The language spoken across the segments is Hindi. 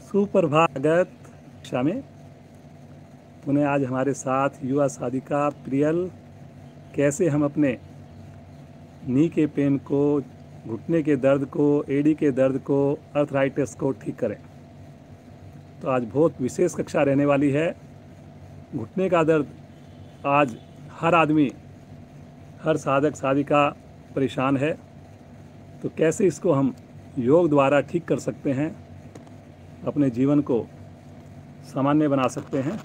सुप्रभात कक्षा में पुनः आज हमारे साथ युवा साधिका प्रियल, कैसे हम अपने नी के पेन को, घुटने के दर्द को, एडी के दर्द को, अर्थराइटिस को ठीक करें। तो आज बहुत विशेष कक्षा रहने वाली है। घुटने का दर्द आज हर आदमी, हर साधक साधिका परेशान है। तो कैसे इसको हम योग द्वारा ठीक कर सकते हैं, अपने जीवन को सामान्य बना सकते हैं।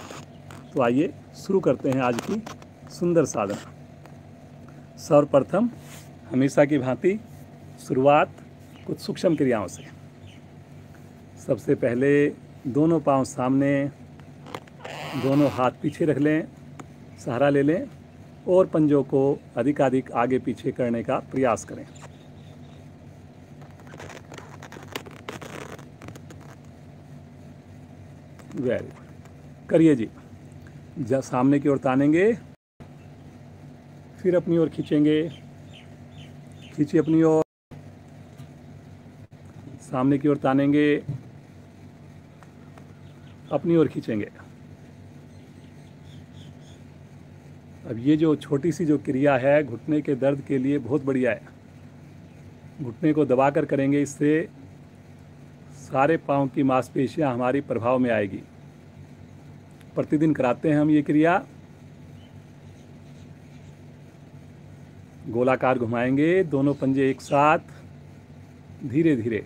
तो आइए शुरू करते हैं आज की सुंदर साधना। सर्वप्रथम हमेशा की भांति शुरुआत कुछ सूक्ष्म क्रियाओं से। सबसे पहले दोनों पांव सामने, दोनों हाथ पीछे रख लें, सहारा ले लें और पंजों को अधिकाधिक आगे पीछे करने का प्रयास करें। वेरी गुड, करिए जी। जब सामने की ओर तानेंगे, फिर अपनी ओर खींचेंगे, खींचिए अपनी ओर, सामने की ओर तानेंगे, अपनी ओर खींचेंगे। अब ये जो छोटी सी जो क्रिया है घुटने के दर्द के लिए बहुत बढ़िया है। घुटने को दबाकर करेंगे, इससे सारे पांव की मांसपेशियां हमारी प्रभाव में आएगी। प्रतिदिन कराते हैं हम ये क्रिया। गोलाकार घुमाएंगे, दोनों पंजे एक साथ, धीरे धीरे,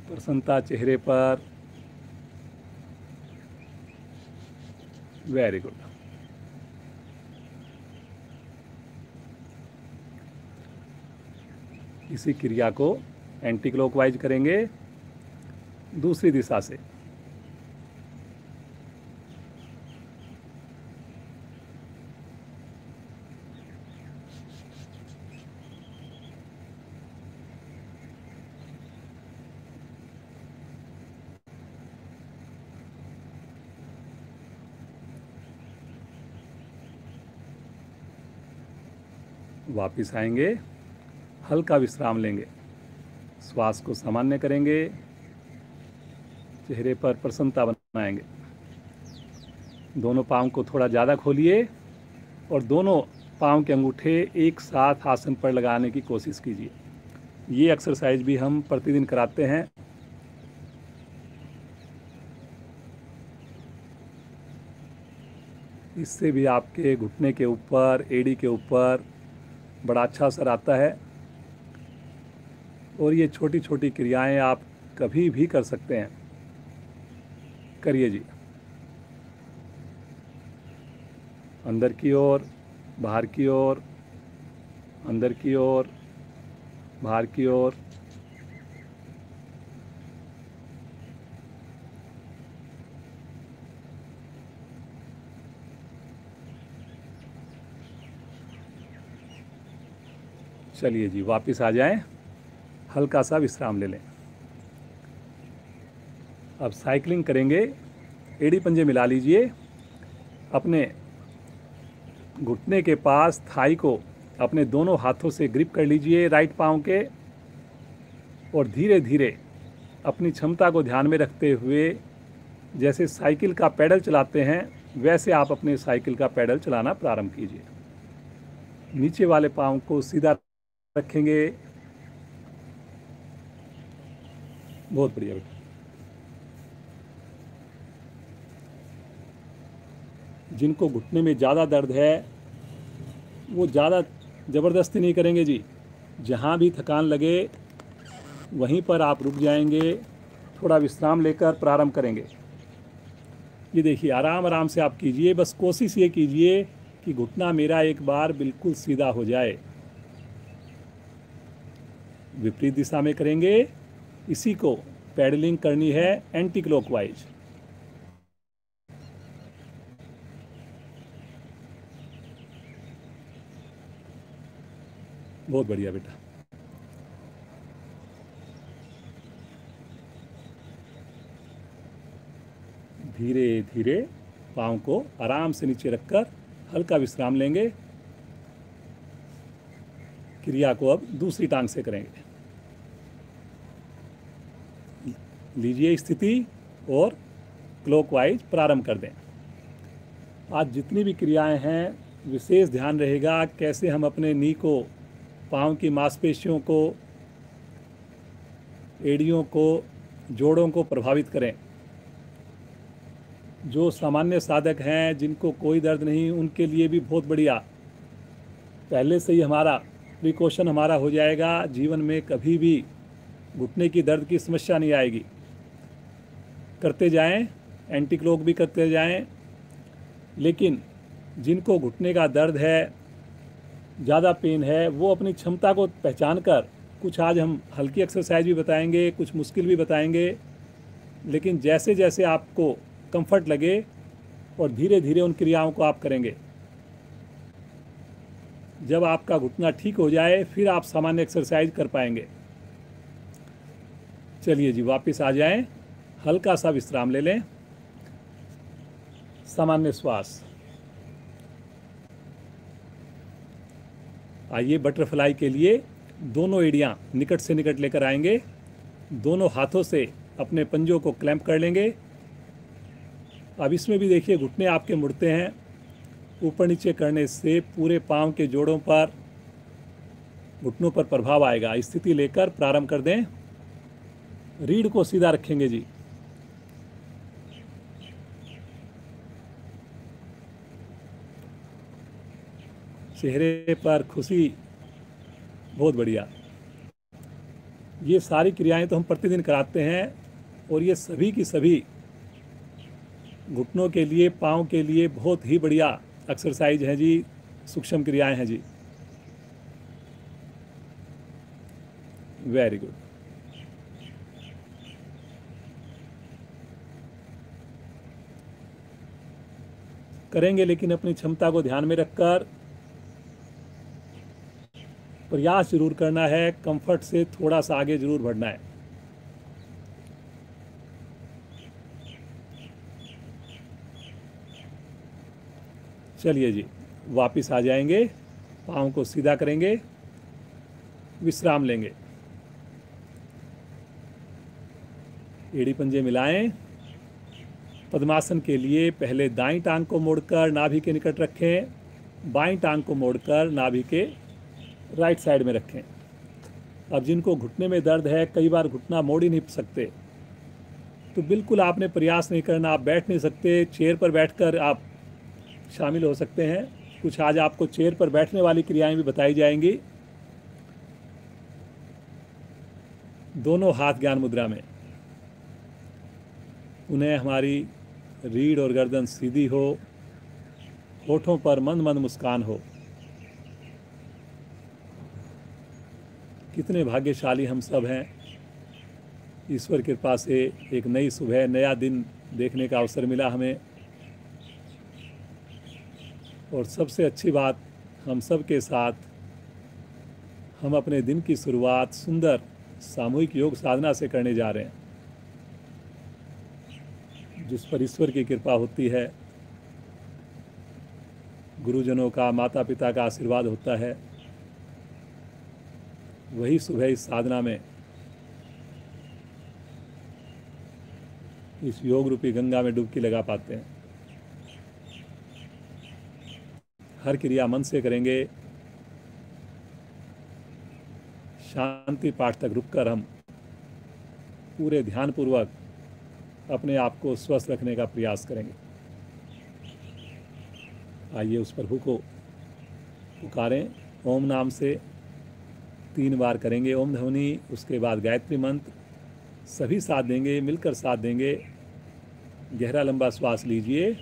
प्रसन्नता चेहरे पर। Very good. इसी क्रिया को एंटी क्लॉकवाइज करेंगे, दूसरी दिशा से। वापिस आएंगे, हल्का विश्राम लेंगे, श्वास को सामान्य करेंगे, चेहरे पर प्रसन्नता बनाएंगे। दोनों पांव को थोड़ा ज़्यादा खोलिए और दोनों पांव के अंगूठे एक साथ आसन पर लगाने की कोशिश कीजिए। ये एक्सरसाइज भी हम प्रतिदिन कराते हैं। इससे भी आपके घुटने के ऊपर, एड़ी के ऊपर बड़ा अच्छा असर आता है। और ये छोटी छोटी क्रियाएं आप कभी भी कर सकते हैं। करिए जी। अंदर की ओर, बाहर की ओर, अंदर की ओर, बाहर की ओर। चलिए जी, वापस आ जाएं, हल्का सा विश्राम ले लें। अब साइकिलिंग करेंगे। एड़ी पंजे मिला लीजिए, अपने घुटने के पास थाई को अपने दोनों हाथों से ग्रिप कर लीजिए राइट पांव के, और धीरे धीरे अपनी क्षमता को ध्यान में रखते हुए, जैसे साइकिल का पैडल चलाते हैं वैसे आप अपने साइकिल का पैडल चलाना प्रारंभ कीजिए। नीचे वाले पांव को सीधा रखेंगे। बहुत बढ़िया बेटा। जिनको घुटने में ज़्यादा दर्द है वो ज़्यादा ज़बरदस्ती नहीं करेंगे जी। जहाँ भी थकान लगे वहीं पर आप रुक जाएंगे, थोड़ा विश्राम लेकर प्रारंभ करेंगे। ये देखिए, आराम आराम से आप कीजिए। बस कोशिश ये कीजिए कि घुटना मेरा एक बार बिल्कुल सीधा हो जाए। विपरीत दिशा में करेंगे। इसी को पैडलिंग करनी है एंटी क्लॉकवाइज। बहुत बढ़िया बेटा। धीरे धीरे पाँव को आराम से नीचे रखकर हल्का विश्राम लेंगे। क्रिया को अब दूसरी टांग से करेंगे। लीजिए स्थिति और क्लॉकवाइज प्रारंभ कर दें। आज जितनी भी क्रियाएं हैं, विशेष ध्यान रहेगा कैसे हम अपने नी को, पाँव की मांसपेशियों को, एड़ियों को, जोड़ों को प्रभावित करें। जो सामान्य साधक हैं, जिनको कोई दर्द नहीं, उनके लिए भी बहुत बढ़िया। पहले से ही हमारा प्रिकॉशन हमारा हो जाएगा, जीवन में कभी भी घुटने की दर्द की समस्या नहीं आएगी। करते जाएं, एंटी क्लॉक भी करते जाएं। लेकिन जिनको घुटने का दर्द है, ज़्यादा पेन है, वो अपनी क्षमता को पहचान कर, कुछ आज हम हल्की एक्सरसाइज भी बताएंगे, कुछ मुश्किल भी बताएंगे, लेकिन जैसे जैसे आपको कंफर्ट लगे और धीरे धीरे उन क्रियाओं को आप करेंगे। जब आपका घुटना ठीक हो जाए फिर आप सामान्य एक्सरसाइज कर पाएंगे। चलिए जी, वापस आ जाएं, हल्का सा विश्राम ले लें, सामान्य श्वास। आइए, बटरफ्लाई के लिए दोनों एड़ियाँ निकट से निकट लेकर आएंगे। दोनों हाथों से अपने पंजों को क्लैंप कर लेंगे। अब इसमें भी देखिए, घुटने आपके मुड़ते हैं। ऊपर नीचे करने से पूरे पाँव के जोड़ों पर, घुटनों पर प्रभाव आएगा। स्थिति लेकर प्रारंभ कर दें। रीढ़ को सीधा रखेंगे जी। चेहरे पर खुशी, बहुत बढ़िया। ये सारी क्रियाएं तो हम प्रतिदिन कराते हैं और ये सभी की सभी घुटनों के लिए, पाँव के लिए बहुत ही बढ़िया एक्सरसाइज है जी, सूक्ष्म क्रियाएं हैं जी। Very good. करेंगे, लेकिन अपनी क्षमता को ध्यान में रखकर प्रयास जरूर करना है, कंफर्ट से थोड़ा सा आगे जरूर बढ़ना है। चलिए जी, वापस आ जाएंगे, पाँव को सीधा करेंगे, विश्राम लेंगे, एड़ी पंजे मिलाएं। पद्मासन के लिए पहले दाईं टांग को मोड़कर नाभि के निकट रखें, बाईं टांग को मोड़कर नाभि के राइट साइड में रखें। अब जिनको घुटने में दर्द है, कई बार घुटना मोड़ ही नहीं सकते, तो बिल्कुल आपने प्रयास नहीं करना। आप बैठ नहीं सकते, चेयर पर बैठकर आप शामिल हो सकते हैं। कुछ आज आपको चेयर पर बैठने वाली क्रियाएं भी बताई जाएंगी। दोनों हाथ ज्ञान मुद्रा में। उन्हें हमारी रीढ़ और गर्दन सीधी हो, होठों पर मंद मंद मुस्कान हो। कितने भाग्यशाली हम सब हैं, ईश्वर कृपा से एक नई सुबह, नया दिन देखने का अवसर मिला हमें। और सबसे अच्छी बात, हम सब के साथ हम अपने दिन की शुरुआत सुंदर सामूहिक योग साधना से करने जा रहे हैं, जिस पर ईश्वर की कृपा होती है, गुरुजनों का, माता पिता का आशीर्वाद होता है। वही सुबह इस साधना में, इस योग रूपी गंगा में डुबकी लगा पाते हैं। हर क्रिया मन से करेंगे। शांति पाठ तक रुककर हम पूरे ध्यानपूर्वक अपने आप को स्वस्थ रखने का प्रयास करेंगे। आइए, उस प्रभु को पुकारें। ओम नाम से 3 बार करेंगे ओम ध्वनि, उसके बाद गायत्री मंत्र। सभी साथ देंगे, मिलकर साथ देंगे। गहरा लंबा श्वास लीजिए।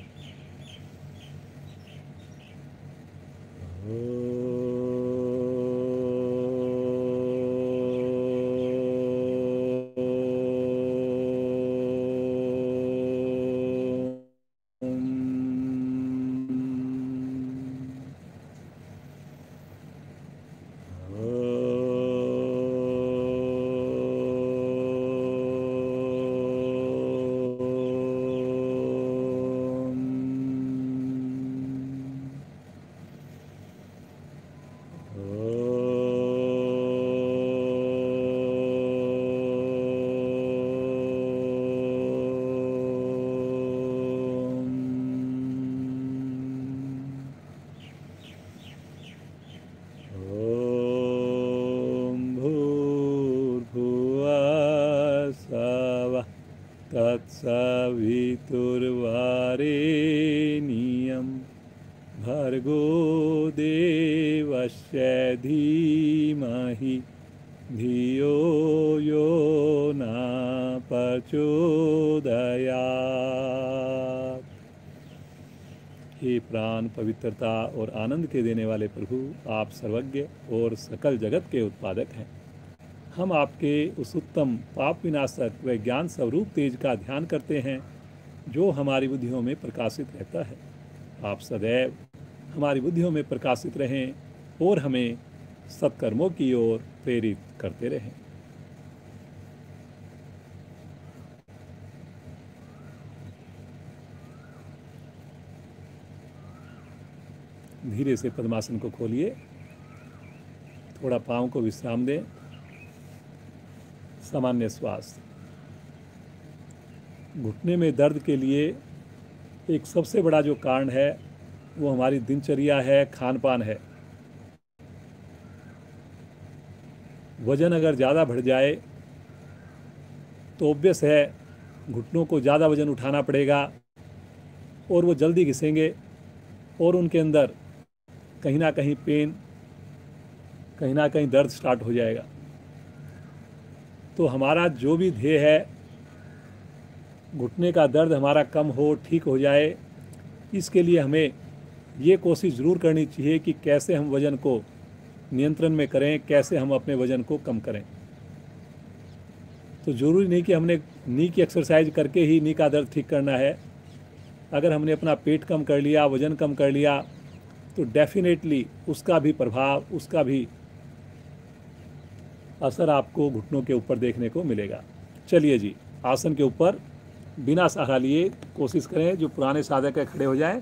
ॐ भूर्भुवः स्वः तत्सवितुर्वरेण्यं भर्गो देवस्य धीमहि धियो यो न प्रचोदयात्। हे प्राण पवित्रता और आनंद के देने वाले प्रभु, आप सर्वज्ञ और सकल जगत के उत्पादक हैं। हम आपके उस उत्तम पाप विनाशक व ज्ञान स्वरूप तेज का ध्यान करते हैं जो हमारी बुद्धियों में प्रकाशित रहता है। आप सदैव हमारी बुद्धियों में प्रकाशित रहें और हमें सत्कर्मों की ओर प्रेरित करते रहें। धीरे से पद्मासन को खोलिए, थोड़ा पाँव को विश्राम दें। सामान्य श्वास। घुटने में दर्द के लिए एक सबसे बड़ा जो कारण है वो हमारी दिनचर्या है, खान पान है। वजन अगर ज़्यादा बढ़ जाए तो ऑब्वियस है घुटनों को ज़्यादा वजन उठाना पड़ेगा और वो जल्दी घिसेंगे और उनके अंदर कहीं ना कहीं पेन, कहीं ना कहीं दर्द स्टार्ट हो जाएगा। तो हमारा जो भी ध्येय है, घुटने का दर्द हमारा कम हो, ठीक हो जाए, इसके लिए हमें ये कोशिश ज़रूर करनी चाहिए कि कैसे हम वज़न को नियंत्रण में करें, कैसे हम अपने वज़न को कम करें। तो ज़रूरी नहीं कि हमने नी की एक्सरसाइज करके ही नी का दर्द ठीक करना है। अगर हमने अपना पेट कम कर लिया, वज़न कम कर लिया, तो डेफिनेटली उसका भी प्रभाव, उसका भी असर आपको घुटनों के ऊपर देखने को मिलेगा। चलिए जी, आसन के ऊपर बिना सहारा लिए कोशिश करें। जो पुराने साधक है खड़े हो जाएं,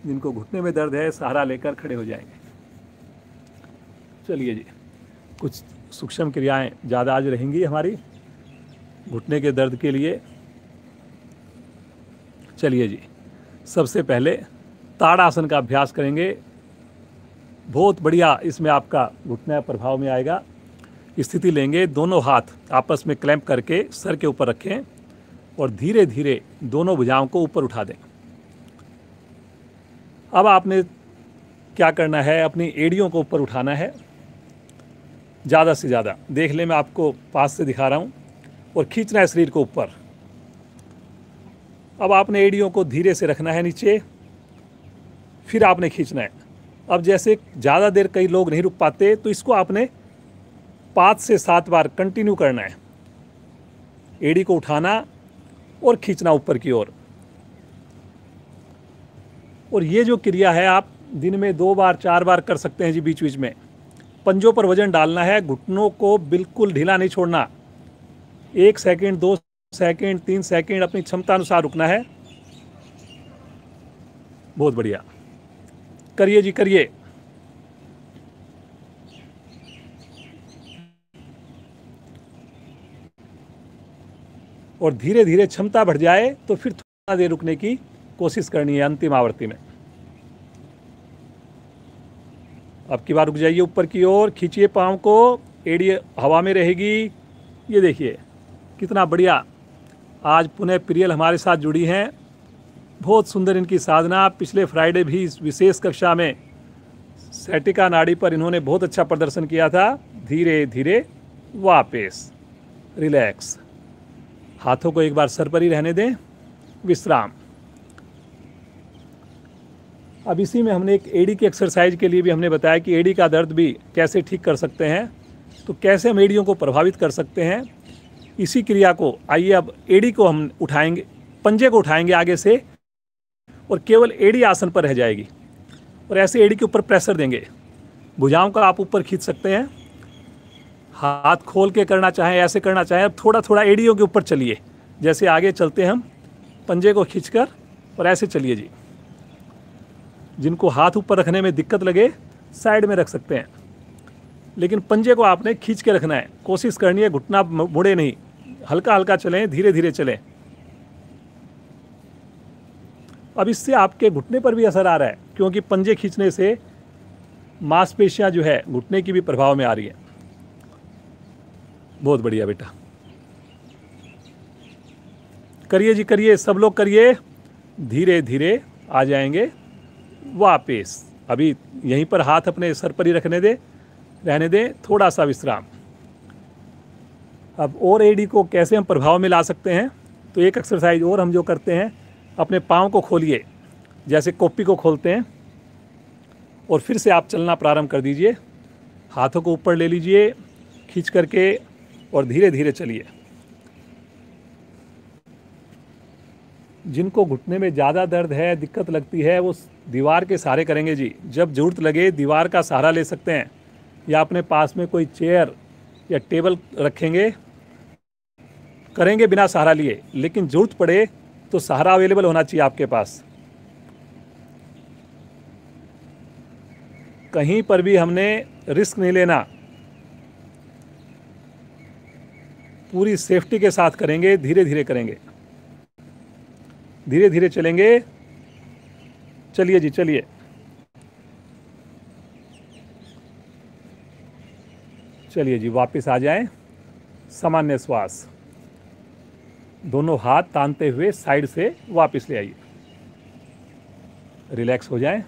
जिनको घुटने में दर्द है सहारा लेकर खड़े हो जाएंगे। चलिए जी, कुछ सूक्ष्म क्रियाएं ज़्यादा आज रहेंगी हमारी घुटने के दर्द के लिए। चलिए जी, सबसे पहले ताड़ासन का अभ्यास करेंगे। बहुत बढ़िया इसमें आपका घुटना प्रभाव में आएगा। स्थिति लेंगे, दोनों हाथ आपस में क्लैंप करके सर के ऊपर रखें और धीरे धीरे दोनों भुजाओं को ऊपर उठा दें। अब आपने क्या करना है, अपनी एड़ियों को ऊपर उठाना है ज़्यादा से ज़्यादा। देख ले, मैं आपको पास से दिखा रहा हूँ, और खींचना है शरीर को ऊपर। अब आपने एड़ियों को धीरे से रखना है नीचे, फिर आपने खींचना है। अब जैसे ज़्यादा देर कई लोग नहीं रुक पाते, तो इसको आपने 5 से 7 बार कंटिन्यू करना है। एड़ी को उठाना और खींचना ऊपर की ओर। और ये जो क्रिया है आप दिन में 2 बार 4 बार कर सकते हैं जी। बीच बीच में पंजों पर वजन डालना है, घुटनों को बिल्कुल ढीला नहीं छोड़ना। 1 सेकंड, 2 सेकंड, 3 सेकंड अपनी क्षमता अनुसार रुकना है। बहुत बढ़िया, करिए जी, करिए। और धीरे धीरे क्षमता बढ़ जाए तो फिर थोड़ा देर रुकने की कोशिश करनी है अंतिम आवृत्ति में। अब की बार रुक जाइए, ऊपर की ओर खींचिए पाँव को, एड़ी हवा में रहेगी। ये देखिए कितना बढ़िया आज पुनः प्रियल हमारे साथ जुड़ी हैं। बहुत सुंदर इनकी साधना। पिछले फ्राइडे भी इस विशेष कक्षा में सैटिका नाड़ी पर इन्होंने बहुत अच्छा प्रदर्शन किया था। धीरे धीरे वापस रिलैक्स। हाथों को एक बार सर पर ही रहने दें, विश्राम। अब इसी में हमने एक एड़ी की एक्सरसाइज के लिए भी हमने बताया कि एड़ी का दर्द भी कैसे ठीक कर सकते हैं। तो कैसे हम एड़ियों को प्रभावित कर सकते हैं, इसी क्रिया को आइए अब एड़ी को हम उठाएंगे, पंजे को उठाएंगे आगे से, और केवल एड़ी आसन पर रह जाएगी। और ऐसे एड़ी के ऊपर प्रेशर देंगे। भुजाओं का आप ऊपर खींच सकते हैं, हाथ खोल के करना चाहें, ऐसे करना चाहें। अब थोड़ा थोड़ा एड़ियों के ऊपर चलिए, जैसे आगे चलते हम, पंजे को खींचकर और ऐसे चलिए जी। जिनको हाथ ऊपर रखने में दिक्कत लगे साइड में रख सकते हैं, लेकिन पंजे को आपने खींच के रखना है। कोशिश करनी है घुटना मुड़े नहीं, हल्का हल्का चलें, धीरे धीरे चलें। अब इससे आपके घुटने पर भी असर आ रहा है, क्योंकि पंजे खींचने से मांसपेशियां जो है घुटने की भी प्रभाव में आ रही है। बहुत बढ़िया बेटा, करिए जी करिए, सब लोग करिए। धीरे धीरे आ जाएंगे वापस। अभी यहीं पर हाथ अपने सर पर ही रहने दें, थोड़ा सा विश्राम। अब और एडी को कैसे हम प्रभाव में ला सकते हैं, तो एक एक्सरसाइज और हम जो करते हैं, अपने पाँव को खोलिए जैसे कॉपी को खोलते हैं, और फिर से आप चलना प्रारंभ कर दीजिए। हाथों को ऊपर ले लीजिए खींच करके और धीरे धीरे चलिए। जिनको घुटने में ज़्यादा दर्द है, दिक्कत लगती है, वो दीवार के सहारे करेंगे जी। जब ज़रूरत लगे दीवार का सहारा ले सकते हैं, या अपने पास में कोई चेयर या टेबल रखेंगे, करेंगे बिना सहारा लिए। लेकिन ज़रूरत पड़े तो सहारा अवेलेबल होना चाहिए आपके पास। कहीं पर भी हमने रिस्क नहीं लेना, पूरी सेफ्टी के साथ करेंगे, धीरे धीरे करेंगे, धीरे धीरे चलेंगे। चलिए जी चलिए, चलिए जी वापस आ जाएं। सामान्य श्वास, दोनों हाथ तानते हुए साइड से वापस ले आइए, रिलैक्स हो जाएं।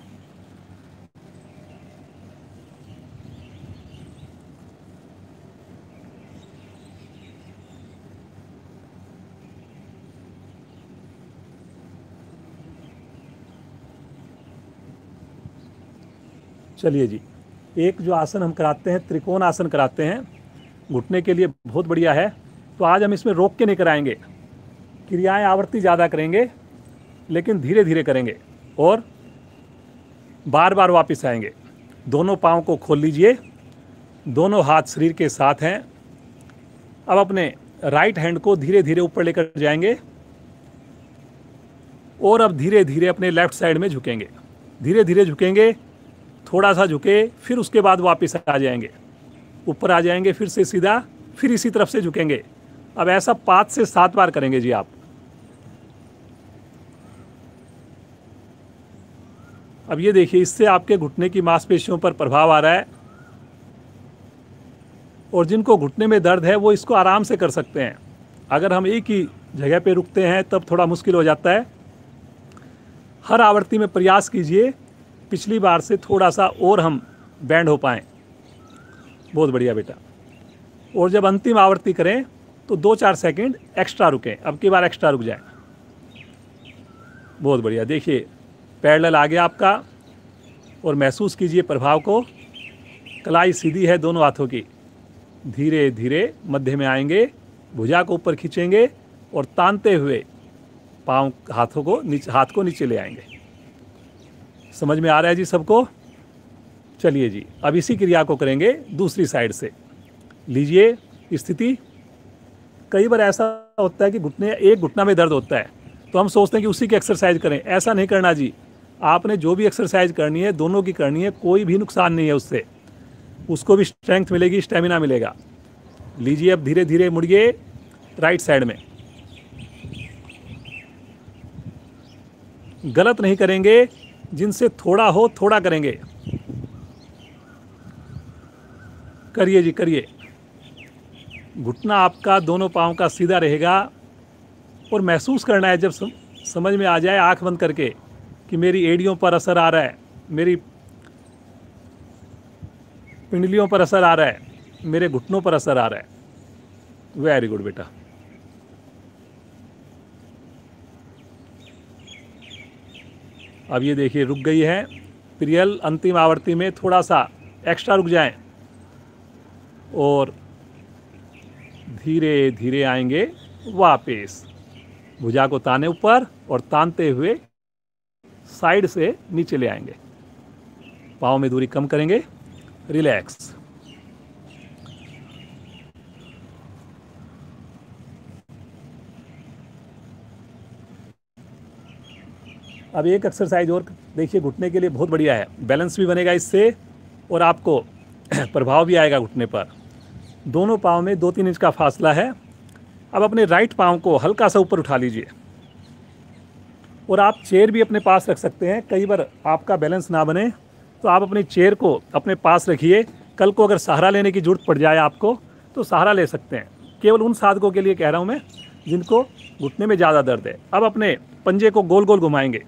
चलिए जी, एक जो आसन हम कराते हैं, त्रिकोण आसन कराते हैं, घुटने के लिए बहुत बढ़िया है। तो आज हम इसमें रोक के नहीं कराएंगे, क्रियाएं आवृत्ति ज़्यादा करेंगे, लेकिन धीरे धीरे करेंगे और बार बार वापस आएंगे। दोनों पाँव को खोल लीजिए, दोनों हाथ शरीर के साथ हैं। अब अपने राइट हैंड को धीरे धीरे ऊपर लेकर जाएंगे और अब धीरे धीरे अपने लेफ्ट साइड में झुकेंगे। धीरे धीरे झुकेंगे, थोड़ा सा झुके, फिर उसके बाद वापस आ जाएंगे, ऊपर आ जाएंगे, फिर से सीधा, फिर इसी तरफ से झुकेंगे। अब ऐसा 5 से 7 बार करेंगे जी आप। अब ये देखिए, इससे आपके घुटने की मांसपेशियों पर प्रभाव आ रहा है, और जिनको घुटने में दर्द है वो इसको आराम से कर सकते हैं। अगर हम एक ही जगह पे रुकते हैं तब थोड़ा मुश्किल हो जाता है। हर आवृत्ति में प्रयास कीजिए पिछली बार से थोड़ा सा और हम बैंड हो पाएँ। बहुत बढ़िया बेटा। और जब अंतिम आवृत्ति करें तो 2-4 सेकंड एक्स्ट्रा रुकें, अब की बार एक्स्ट्रा रुक जाएं। बहुत बढ़िया, देखिए पैरेलल आ गया आपका, और महसूस कीजिए प्रभाव को। कलाई सीधी है दोनों हाथों की, धीरे धीरे मध्य में आएंगे, भुजा को ऊपर खींचेंगे और तानते हुए पाँव हाथ को नीचे ले आएंगे। समझ में आ रहा है जी सबको? चलिए जी, अब इसी क्रिया को करेंगे दूसरी साइड से। लीजिए स्थिति। कई बार ऐसा होता है कि एक घुटना में दर्द होता है, तो हम सोचते हैं कि उसी की एक्सरसाइज करें। ऐसा नहीं करना जी। आपने जो भी एक्सरसाइज करनी है दोनों की करनी है, कोई भी नुकसान नहीं है उससे। उसको भी स्ट्रेंथ मिलेगी, स्टेमिना मिलेगा। लीजिए, अब धीरे धीरे मुड़िए राइट साइड में। गलत नहीं करेंगे, जिनसे थोड़ा हो थोड़ा करेंगे। करिए जी करिए। घुटना आपका दोनों पाँव का सीधा रहेगा, और महसूस करना है जब समझ में आ जाए आंख बंद करके कि मेरी एड़ियों पर असर आ रहा है, मेरी पिंडलियों पर असर आ रहा है, मेरे घुटनों पर असर आ रहा है। वेरी गुड बेटा। अब ये देखिए रुक गई है प्रियल। अंतिम आवृत्ति में थोड़ा सा एक्स्ट्रा रुक जाएं और धीरे धीरे आएंगे वापस। भुजा को ताने ऊपर और तानते हुए साइड से नीचे ले आएंगे। पाँव में दूरी कम करेंगे, रिलैक्स। अब एक एक्सरसाइज और देखिए, घुटने के लिए बहुत बढ़िया है। बैलेंस भी बनेगा इससे और आपको प्रभाव भी आएगा घुटने पर। दोनों पाँव में 2-3 इंच का फासला है। अब अपने राइट पाँव को हल्का सा ऊपर उठा लीजिए, और आप चेयर भी अपने पास रख सकते हैं। कई बार आपका बैलेंस ना बने तो आप अपनी चेयर को अपने पास रखिए। कल को अगर सहारा लेने की ज़रूरत पड़ जाए आपको तो सहारा ले सकते हैं। केवल उन साधकों के लिए कह रहा हूँ मैं जिनको घुटने में ज़्यादा दर्द है। अब अपने पंजे को गोल गोल घुमाएंगे।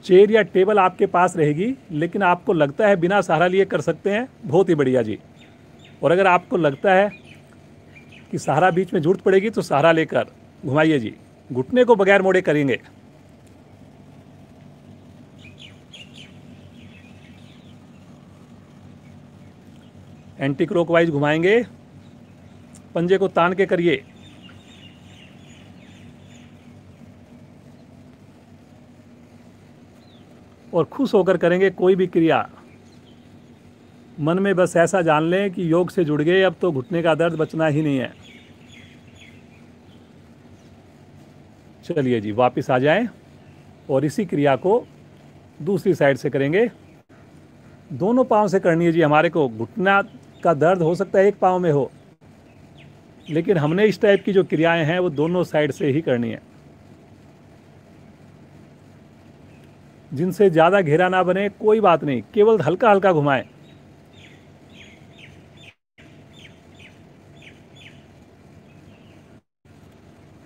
चेयर या टेबल आपके पास रहेगी, लेकिन आपको लगता है बिना सहारा लिए कर सकते हैं, बहुत ही बढ़िया जी। और अगर आपको लगता है कि सहारा बीच में ज़रूरत पड़ेगी तो सहारा लेकर घुमाइए जी। घुटने को बगैर मोड़े करेंगे। एंटी क्लॉकवाइज घुमाएंगे। पंजे को तान के करिए। और खुश होकर करेंगे कोई भी क्रिया। मन में बस ऐसा जान लें कि योग से जुड़ गए, अब तो घुटने का दर्द बचना ही नहीं है। चलिए जी, वापस आ जाएं और इसी क्रिया को दूसरी साइड से करेंगे। दोनों पाँव से करनी है जी। हमारे को घुटना का दर्द हो सकता है एक पाँव में हो, लेकिन हमने इस टाइप की जो क्रियाएं हैं वो दोनों साइड से ही करनी है। जिनसे ज़्यादा घेरा ना बने कोई बात नहीं, केवल हल्का हल्का घुमाएं।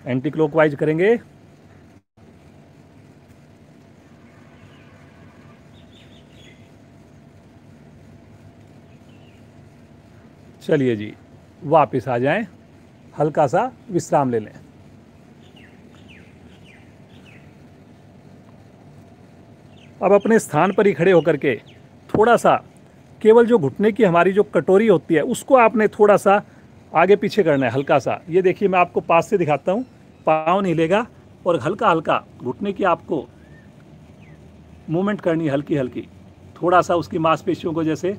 एंटी क्लॉकवाइज करेंगे। चलिए जी, वापस आ जाएं, हल्का सा विश्राम ले लें। अब अपने स्थान पर ही खड़े होकर के थोड़ा सा केवल जो घुटने की हमारी जो कटोरी होती है उसको आपने थोड़ा सा आगे पीछे करना है, हल्का सा। ये देखिए, मैं आपको पास से दिखाता हूँ। पाँव नहीं हिलेगा और हल्का हल्का घुटने की आपको मूवमेंट करनी है, हल्की हल्की, थोड़ा सा उसकी मांसपेशियों को जैसे।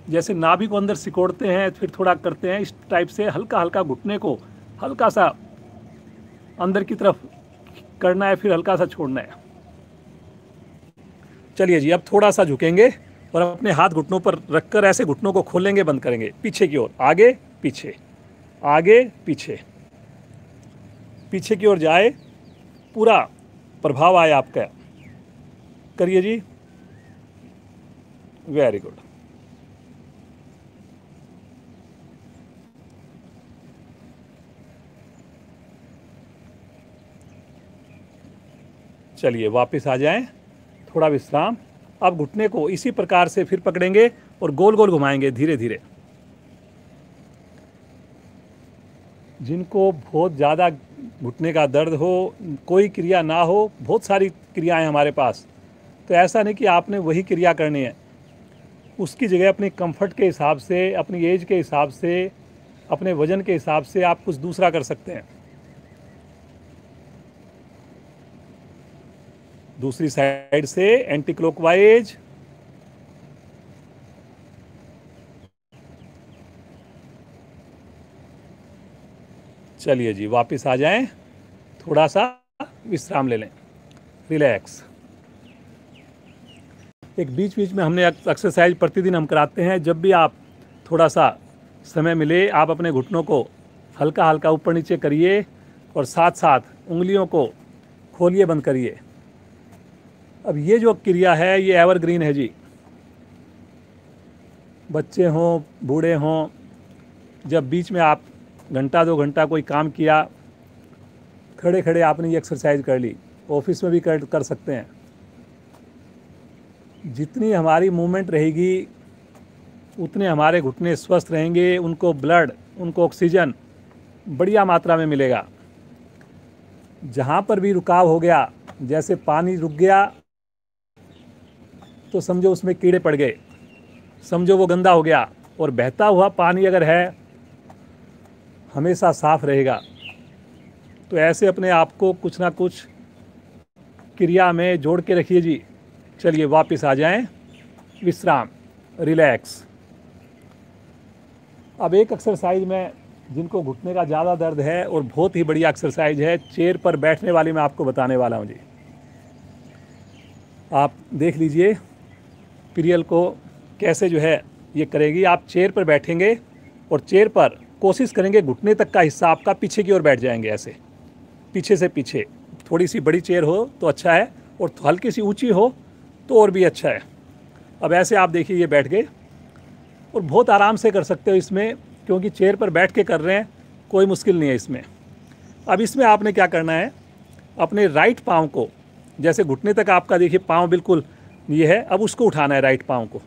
जैसे नाभि को अंदर सिकोड़ते हैं फिर थोड़ा करते हैं, इस टाइप से हल्का हल्का घुटने को हल्का सा अंदर की तरफ करना है, फिर हल्का सा छोड़ना है। चलिए जी, अब थोड़ा सा झुकेंगे और अपने हाथ घुटनों पर रखकर ऐसे घुटनों को खोलेंगे, बंद करेंगे पीछे की ओर, आगे पीछे, आगे पीछे, पीछे की ओर जाए, पूरा प्रभाव आए आपका। करिए जी, वेरी गुड। चलिए वापस आ जाएं, थोड़ा विश्राम। अब घुटने को इसी प्रकार से फिर पकड़ेंगे और गोल गोल घुमाएंगे धीरे धीरे। जिनको बहुत ज़्यादा घुटने का दर्द हो, कोई क्रिया ना हो, बहुत सारी क्रियाएं हमारे पास, तो ऐसा नहीं कि आपने वही क्रिया करनी है। उसकी जगह अपनी कंफर्ट के हिसाब से, अपनी एज के हिसाब से, अपने वजन के हिसाब से आप कुछ दूसरा कर सकते हैं। दूसरी साइड से एंटी क्लॉकवाइज। चलिए जी, वापस आ जाएं, थोड़ा सा विश्राम ले लें, रिलैक्स। एक बीच बीच में हमने एक्सरसाइज प्रतिदिन हम कराते हैं। जब भी आप थोड़ा सा समय मिले, आप अपने घुटनों को हल्का हल्का ऊपर नीचे करिए और साथ साथ उंगलियों को खोलिए, बंद करिए। अब ये जो क्रिया है ये एवरग्रीन है जी। बच्चे हों, बूढ़े हों, जब बीच में आप घंटा 2 घंटा कोई काम किया, खड़े खड़े आपने ये एक्सरसाइज कर ली, ऑफिस में भी कर सकते हैं। जितनी हमारी मूवमेंट रहेगी उतने हमारे घुटने स्वस्थ रहेंगे, उनको ब्लड, उनको ऑक्सीजन बढ़िया मात्रा में मिलेगा। जहाँ पर भी रुकाव हो गया, जैसे पानी रुक गया तो समझो उसमें कीड़े पड़ गए, समझो वो गंदा हो गया। और बहता हुआ पानी अगर है हमेशा साफ रहेगा। तो ऐसे अपने आप को कुछ ना कुछ क्रिया में जोड़ के रखिए जी। चलिए वापस आ जाएं, विश्राम, रिलैक्स। अब एक एक्सरसाइज में जिनको घुटने का ज़्यादा दर्द है और बहुत ही बढ़िया एक्सरसाइज है, चेयर पर बैठने वाली मैं आपको बताने वाला हूँ जी। आप देख लीजिए, प्रियल को कैसे जो है ये करेगी। आप चेयर पर बैठेंगे और चेयर पर कोशिश करेंगे घुटने तक का हिस्सा आपका पीछे की ओर बैठ जाएंगे, ऐसे पीछे से पीछे। थोड़ी सी बड़ी चेयर हो तो अच्छा है और हल्की सी ऊंची हो तो और भी अच्छा है। अब ऐसे आप देखिए ये बैठ गए और बहुत आराम से कर सकते हो इसमें, क्योंकि चेयर पर बैठ के कर रहे हैं, कोई मुश्किल नहीं है इसमें। अब इसमें आपने क्या करना है, अपने राइट पाँव को, जैसे घुटने तक आपका देखिए पाँव बिल्कुल ये है, अब उसको उठाना है राइट पाँव को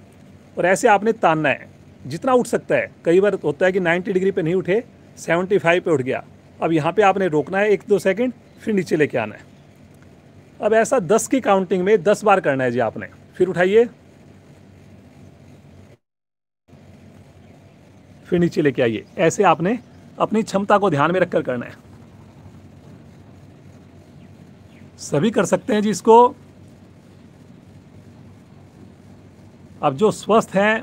और ऐसे आपने तानना है जितना उठ सकता है। कई बार होता है कि 90 डिग्री पे नहीं उठे, 75 पे उठ गया। अब यहाँ पे आपने रोकना है 1-2 सेकंड, फिर नीचे लेके आना है। अब ऐसा 10 की काउंटिंग में 10 बार करना है जी आपने। फिर उठाइए, फिर नीचे लेके आइए। ऐसे आपने अपनी क्षमता को ध्यान में रखकर करना है। सभी कर सकते हैं जी इसको। अब जो स्वस्थ हैं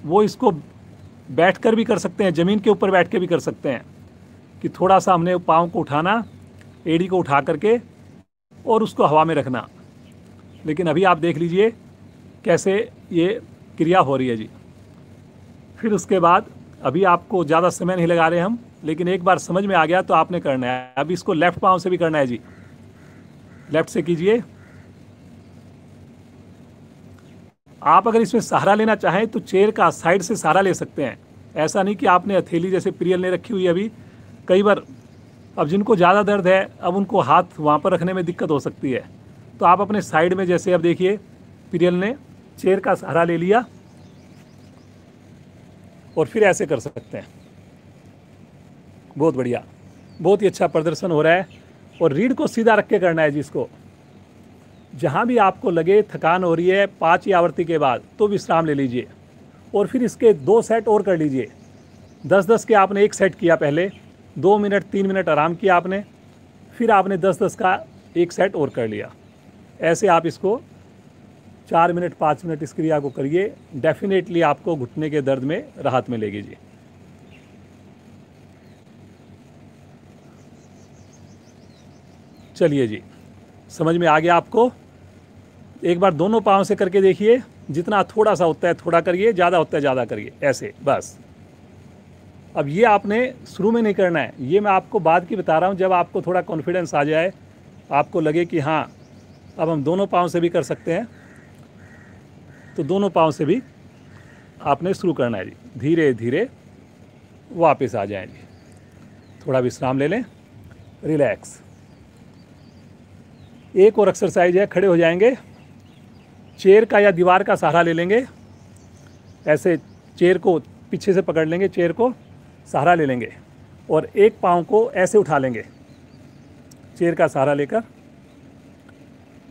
वो इसको बैठकर भी कर सकते हैं, ज़मीन के ऊपर बैठ के भी कर सकते हैं कि थोड़ा सा हमने पाँव को उठाना, एड़ी को उठा करके और उसको हवा में रखना। लेकिन अभी आप देख लीजिए कैसे ये क्रिया हो रही है जी। फिर उसके बाद अभी आपको ज़्यादा समय नहीं लगा रहे हम, लेकिन एक बार समझ में आ गया तो आपने करना है। अभी इसको लेफ़्ट पाँव से भी करना है जी। लेफ़्ट से कीजिए। आप अगर इसमें सहारा लेना चाहें तो चेयर का साइड से सहारा ले सकते हैं। ऐसा नहीं कि आपने हथेली जैसे प्रियल ने रखी हुई है अभी। कई बार अब जिनको ज़्यादा दर्द है, अब उनको हाथ वहाँ पर रखने में दिक्कत हो सकती है, तो आप अपने साइड में, जैसे अब देखिए प्रियल ने चेयर का सहारा ले लिया और फिर ऐसे कर सकते हैं। बहुत बढ़िया, बहुत ही अच्छा प्रदर्शन हो रहा है। और रीढ़ को सीधा रख के करना है जिसको। जहाँ भी आपको लगे थकान हो रही है 5 आवृत्ति के बाद तो विश्राम ले लीजिए और फिर इसके 2 सेट और कर लीजिए। 10-10 के आपने एक सेट किया, पहले 2 मिनट 3 मिनट आराम किया आपने, फिर आपने 10-10 का एक सेट और कर लिया। ऐसे आप इसको 4 मिनट 5 मिनट इस क्रिया को करिए। डेफिनेटली आपको घुटने के दर्द में राहत मिलेगी जी। चलिए जी, समझ में आ गया आपको। एक बार दोनों पाँव से करके देखिए। जितना थोड़ा सा होता है थोड़ा करिए, ज़्यादा होता है ज़्यादा करिए, ऐसे बस। अब ये आपने शुरू में नहीं करना है, ये मैं आपको बाद की बता रहा हूँ। जब आपको थोड़ा कॉन्फिडेंस आ जाए, आपको लगे कि हाँ अब हम दोनों पाँव से भी कर सकते हैं, तो दोनों पाँव से भी आपने शुरू करना है जी। धीरे धीरे वापस आ जाएं जी। थोड़ा विश्राम ले लें, रिलैक्स। एक और एक्सरसाइज है, खड़े हो जाएंगे, चेयर का या दीवार का सहारा ले लेंगे। ऐसे चेयर को पीछे से पकड़ लेंगे, चेयर को सहारा ले लेंगे और एक पाँव को ऐसे उठा लेंगे चेयर का सहारा लेकर।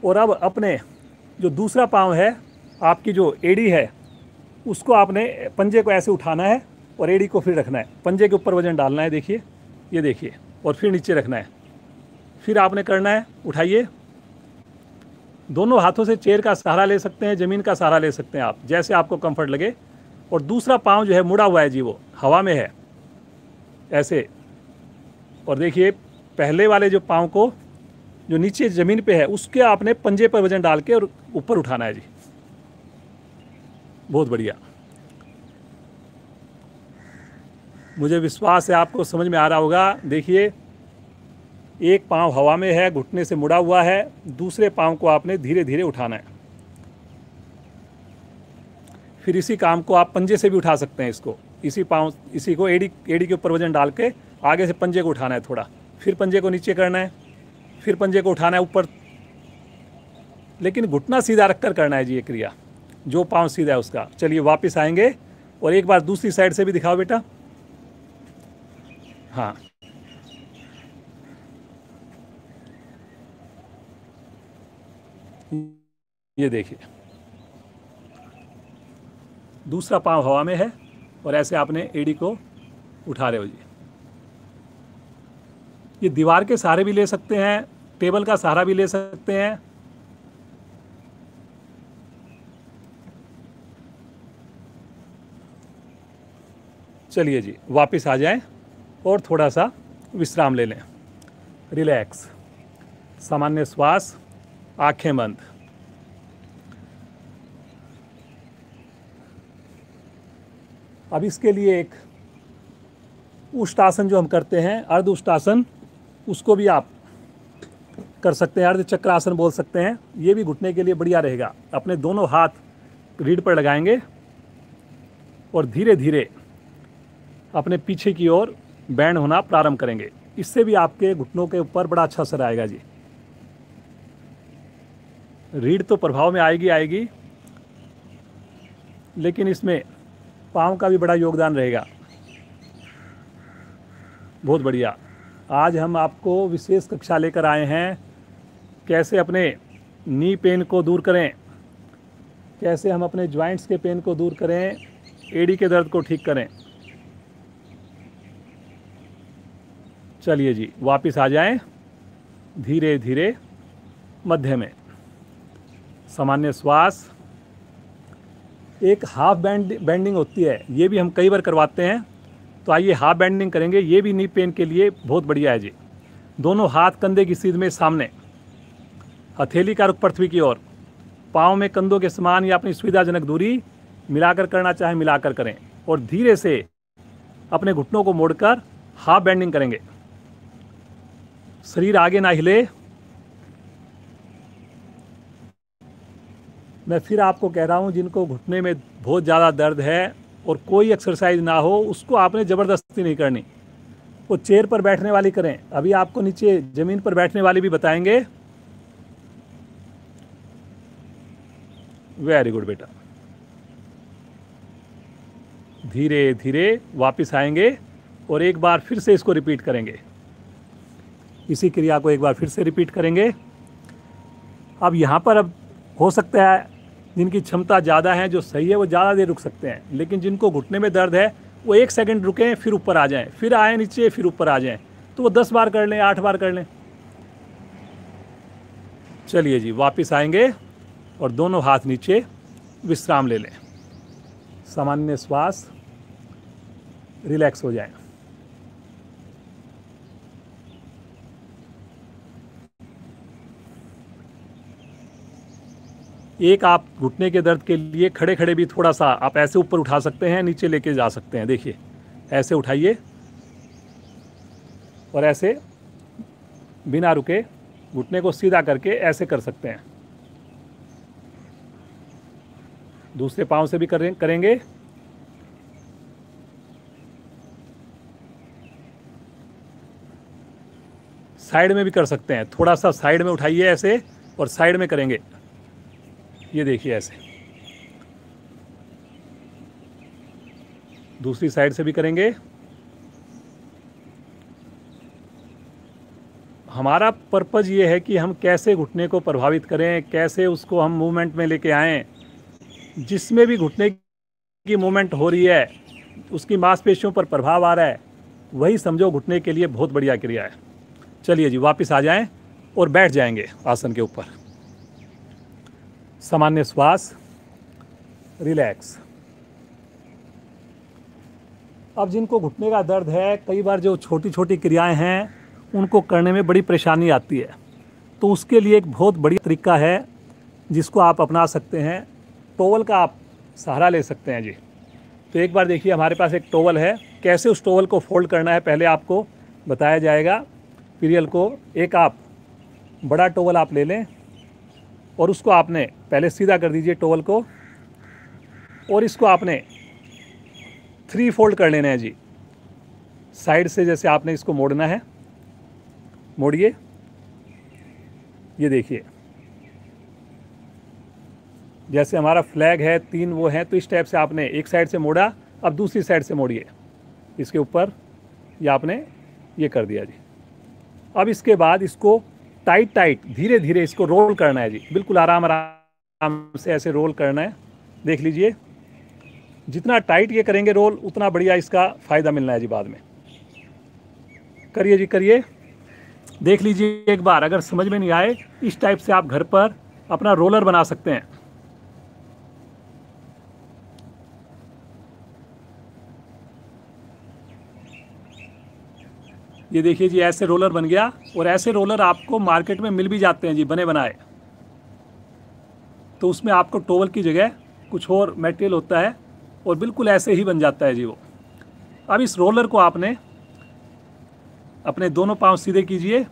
और अब अपने जो दूसरा पाँव है, आपकी जो एड़ी है, उसको आपने पंजे को ऐसे उठाना है और एड़ी को फिर रखना है। पंजे के ऊपर वजन डालना है, देखिए, ये देखिए, और फिर नीचे रखना है। फिर आपने करना है, उठाइए। दोनों हाथों से चेयर का सहारा ले सकते हैं, ज़मीन का सहारा ले सकते हैं आप, जैसे आपको कंफर्ट लगे। और दूसरा पाँव जो है मुड़ा हुआ है जी, वो हवा में है ऐसे। और देखिए पहले वाले जो पाँव को, जो नीचे ज़मीन पे है, उसके आपने पंजे पर वजन डाल के और ऊपर उठाना है जी। बहुत बढ़िया, मुझे विश्वास है आपको समझ में आ रहा होगा। देखिए एक पाँव हवा में है, घुटने से मुड़ा हुआ है, दूसरे पाँव को आपने धीरे धीरे उठाना है। फिर इसी काम को आप पंजे से भी उठा सकते हैं। इसको, इसी को एड़ी के ऊपर वजन डाल के आगे से पंजे को उठाना है थोड़ा, फिर पंजे को नीचे करना है, फिर पंजे को उठाना है ऊपर, लेकिन घुटना सीधा रखकर करना है जी ये क्रिया, जो पाँव सीधा है उसका। चलिए वापस आएंगे और एक बार दूसरी साइड से भी दिखाओ बेटा। हाँ, ये देखिए दूसरा पाँव हवा में है और ऐसे आपने एड़ी को उठा रहे हो जी। ये दीवार के सहारे भी ले सकते हैं, टेबल का सहारा भी ले सकते हैं। चलिए जी, वापस आ जाएं और थोड़ा सा विश्राम ले लें, रिलैक्स, सामान्य श्वास, आंखें बंद। अब इसके लिए एक उष्टासन जो हम करते हैं, अर्ध उष्टासन, उसको भी आप कर सकते हैं, अर्ध चक्रासन बोल सकते हैं। ये भी घुटने के लिए बढ़िया रहेगा। अपने दोनों हाथ रीढ़ पर लगाएंगे और धीरे धीरे अपने पीछे की ओर बैंड होना प्रारंभ करेंगे। इससे भी आपके घुटनों के ऊपर बड़ा अच्छा असर आएगा जी। रीढ़ तो प्रभाव में आएगी, लेकिन इसमें पाँव का भी बड़ा योगदान रहेगा। बहुत बढ़िया। आज हम आपको विशेष कक्षा लेकर आए हैं, कैसे अपने नी पेन को दूर करें, कैसे हम अपने जॉइंट्स के पेन को दूर करें, एड़ी के दर्द को ठीक करें। चलिए जी, वापस आ जाएं धीरे धीरे मध्य में। सामान्य श्वास। एक हाफ बेंडिंग होती है, ये भी हम कई बार करवाते हैं। तो आइए हाफ बेंडिंग करेंगे, ये भी नी पेन के लिए बहुत बढ़िया है जी। दोनों हाथ कंधे की सीध में सामने, हथेली का रुख पृथ्वी की ओर, पाँव में कंधों के समान या अपनी सुविधाजनक दूरी मिलाकर करना चाहे मिलाकर करें, और धीरे से अपने घुटनों को मोड़कर हाफ बेंडिंग करेंगे। शरीर आगे ना हिले। मैं फिर आपको कह रहा हूं, जिनको घुटने में बहुत ज़्यादा दर्द है और कोई एक्सरसाइज ना हो, उसको आपने ज़बरदस्ती नहीं करनी। वो चेयर पर बैठने वाली करें। अभी आपको नीचे ज़मीन पर बैठने वाली भी बताएंगे। वेरी गुड बेटा। धीरे धीरे वापस आएंगे और एक बार फिर से इसको रिपीट करेंगे। इसी क्रिया को एक बार फिर से रिपीट करेंगे। अब यहाँ पर अब हो सकता है जिनकी क्षमता ज़्यादा है, जो सही है, वो ज़्यादा देर रुक सकते हैं, लेकिन जिनको घुटने में दर्द है वो 1 सेकंड रुकें, फिर ऊपर आ जाएं, फिर आए नीचे, फिर ऊपर आ जाएं। तो वो 10 बार कर लें, 8 बार कर लें। चलिए जी, वापस आएंगे और दोनों हाथ नीचे, विश्राम ले लें। सामान्य श्वास, रिलैक्स हो जाएं। एक आप घुटने के दर्द के लिए खड़े खड़े भी थोड़ा सा आप ऐसे ऊपर उठा सकते हैं, नीचे लेके जा सकते हैं। देखिए, ऐसे उठाइए और ऐसे बिना रुके घुटने को सीधा करके ऐसे कर सकते हैं। दूसरे पांव से भी करेंगे। साइड में भी कर सकते हैं, थोड़ा सा साइड में उठाइए ऐसे और साइड में करेंगे। ये देखिए, ऐसे दूसरी साइड से भी करेंगे। हमारा पर्पज़ ये है कि हम कैसे घुटने को प्रभावित करें, कैसे उसको हम मूवमेंट में लेके आएं। जिसमें भी घुटने की मूवमेंट हो रही है, उसकी मांसपेशियों पर प्रभाव आ रहा है, वही समझो घुटने के लिए बहुत बढ़िया क्रिया है। चलिए जी, वापस आ जाएं और बैठ जाएंगे आसन के ऊपर। सामान्य श्वास, रिलैक्स। अब जिनको घुटने का दर्द है, कई बार जो छोटी छोटी क्रियाएं हैं उनको करने में बड़ी परेशानी आती है, तो उसके लिए एक बहुत बढ़िया तरीका है जिसको आप अपना सकते हैं। टॉवल का आप सहारा ले सकते हैं जी। तो एक बार देखिए, हमारे पास एक टॉवल है। कैसे उस टॉवल को फोल्ड करना है पहले आपको बताया जाएगा। पीरियल को एक आप बड़ा टॉवल आप ले लें और उसको आपने पहले सीधा कर दीजिए टॉवल को, और इसको आपने 3 फोल्ड कर लेना है जी। साइड से जैसे आपने इसको मोड़ना है, मोड़िए। ये देखिए, जैसे हमारा फ्लैग है, 3 वो हैं, तो इस टाइप से आपने एक साइड से मोड़ा। अब दूसरी साइड से मोड़िए इसके ऊपर, ये आपने ये कर दिया जी। अब इसके बाद इसको टाइट धीरे धीरे इसको रोल करना है जी। बिल्कुल आराम से ऐसे रोल करना है। देख लीजिए, जितना टाइट ये करेंगे रोल, उतना बढ़िया इसका फ़ायदा मिलना है जी बाद में। करिए जी, करिए। देख लीजिए एक बार, अगर समझ में नहीं आए, इस टाइप से आप घर पर अपना रोलर बना सकते हैं। ये देखिए जी, ऐसे रोलर बन गया। और ऐसे रोलर आपको मार्केट में मिल भी जाते हैं जी, बने बनाए। तो उसमें आपको टॉवल की जगह कुछ और मटेरियल होता है, और बिल्कुल ऐसे ही बन जाता है जी वो। अब इस रोलर को आपने अपने दोनों पांव सीधे कीजिए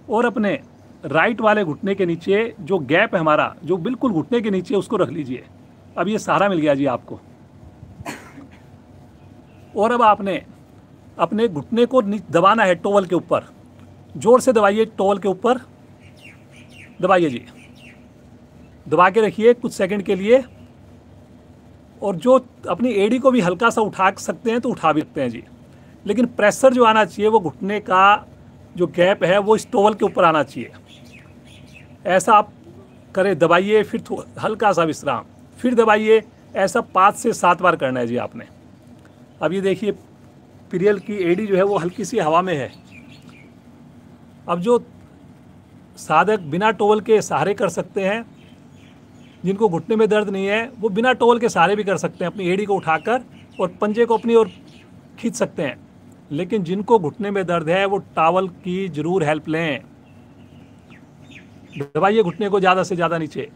और अपने राइट वाले घुटने के नीचे जो गैप है हमारा, जो बिल्कुल घुटने के नीचे, उसको रख लीजिए। अब ये सहारा मिल गया जी आपको। और अब आपने अपने घुटने को दबाना है टॉवल के ऊपर, जोर से दबाइए, टॉवल के ऊपर दबाइए जी, दबा के रखिए कुछ सेकंड के लिए। और जो अपनी एड़ी को भी हल्का सा उठा सकते हैं तो उठा भी सकते हैं जी, लेकिन प्रेशर जो आना चाहिए वो घुटने का जो गैप है वो इस टॉवल के ऊपर आना चाहिए। ऐसा आप करें, दबाइए, फिर हल्का सा विश्राम, फिर दबाइए। ऐसा 5 से 7 बार करना है जी आपने। अब ये देखिए पीरियल की एड़ी जो है वो हल्की सी हवा में है। अब जो साधक बिना टॉवल के सहारे कर सकते हैं, जिनको घुटने में दर्द नहीं है, वो बिना टॉवल के सहारे भी कर सकते हैं, अपनी एड़ी को उठाकर और पंजे को अपनी ओर खींच सकते हैं। लेकिन जिनको घुटने में दर्द है वो टॉवल की जरूर हेल्प लें। दबाइए घुटने को ज़्यादा से ज़्यादा नीचे।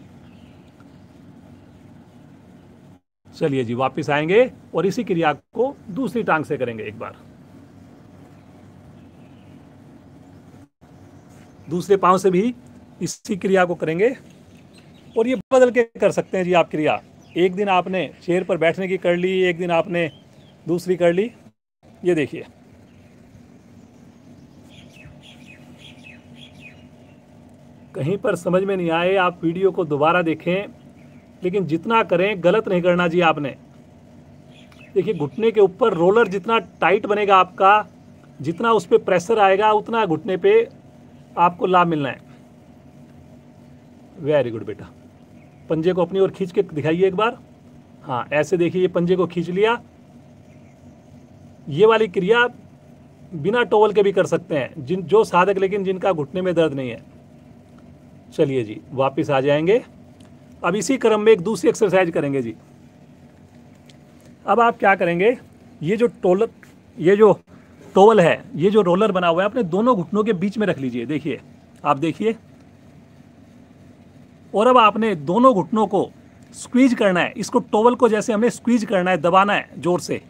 चलिए जी, वापस आएंगे और इसी क्रिया को दूसरी टांग से करेंगे। एक बार दूसरे पांव से भी इसी क्रिया को करेंगे। और ये बदल के कर सकते हैं जी आप क्रिया। एक दिन आपने चेयर पर बैठने की कर ली, एक दिन आपने दूसरी कर ली। ये देखिए, कहीं पर समझ में नहीं आए आप वीडियो को दोबारा देखें, लेकिन जितना करें गलत नहीं करना जी आपने। देखिए घुटने के ऊपर रोलर जितना टाइट बनेगा आपका, जितना उस पर प्रेशर आएगा, उतना घुटने पे आपको लाभ मिलना है। वेरी गुड बेटा। पंजे को अपनी ओर खींच के दिखाइए एक बार। हाँ, ऐसे देखिए, ये पंजे को खींच लिया। ये वाली क्रिया बिना टॉवल के भी कर सकते हैं जो साधक, लेकिन जिनका घुटने में दर्द नहीं है। चलिए जी, वापस आ जाएंगे। अब इसी क्रम में एक दूसरी एक्सरसाइज करेंगे जी। अब आप क्या करेंगे, ये जो टॉवल है, ये जो रोलर बना हुआ है, अपने दोनों घुटनों के बीच में रख लीजिए। देखिए, आप देखिए। और अब आपने दोनों घुटनों को स्क्वीज करना है। इसको टॉवल को जैसे हमें स्क्वीज करना है, दबाना है जोर से।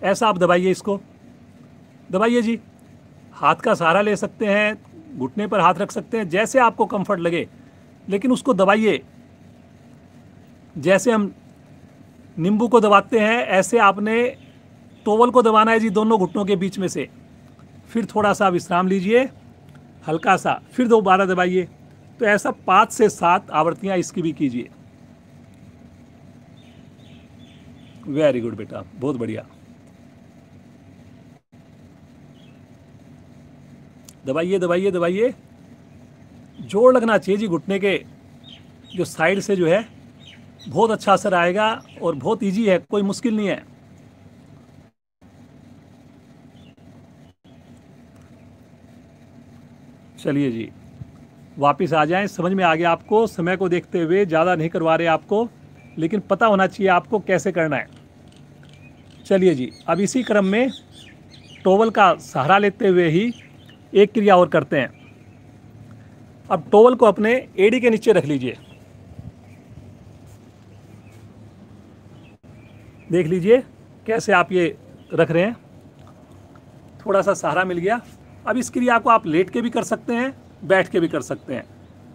ऐसा आप दबाइए, इसको दबाइए जी। हाथ का सहारा ले सकते हैं, घुटने पर हाथ रख सकते हैं, जैसे आपको कंफर्ट लगे, लेकिन उसको दबाइए। जैसे हम नींबू को दबाते हैं, ऐसे आपने टॉवल को दबाना है जी, दोनों घुटनों के बीच में से। फिर थोड़ा सा विश्राम लीजिए, हल्का सा, फिर दोबारा दबाइए। तो ऐसा 5 से 7 आवृत्तियां इसकी भी कीजिए। वेरी गुड बेटा, बहुत बढ़िया। दबाइए दबाइए दबाइए। जोर लगना चाहिए जी घुटने के जो साइड से, जो है बहुत अच्छा असर आएगा और बहुत इजी है, कोई मुश्किल नहीं है। चलिए जी, वापस आ जाएं। समझ में आ गया आपको? समय को देखते हुए ज़्यादा नहीं करवा रहे आपको, लेकिन पता होना चाहिए आपको कैसे करना है। चलिए जी, अब इसी क्रम में टॉवल का सहारा लेते हुए ही एक क्रिया और करते हैं। अब टॉवल को अपने एड़ी के नीचे रख लीजिए। देख लीजिए कैसे आप ये रख रहे हैं। थोड़ा सा सहारा मिल गया। अब इस क्रिया को आप लेट के भी कर सकते हैं, बैठ के भी कर सकते हैं,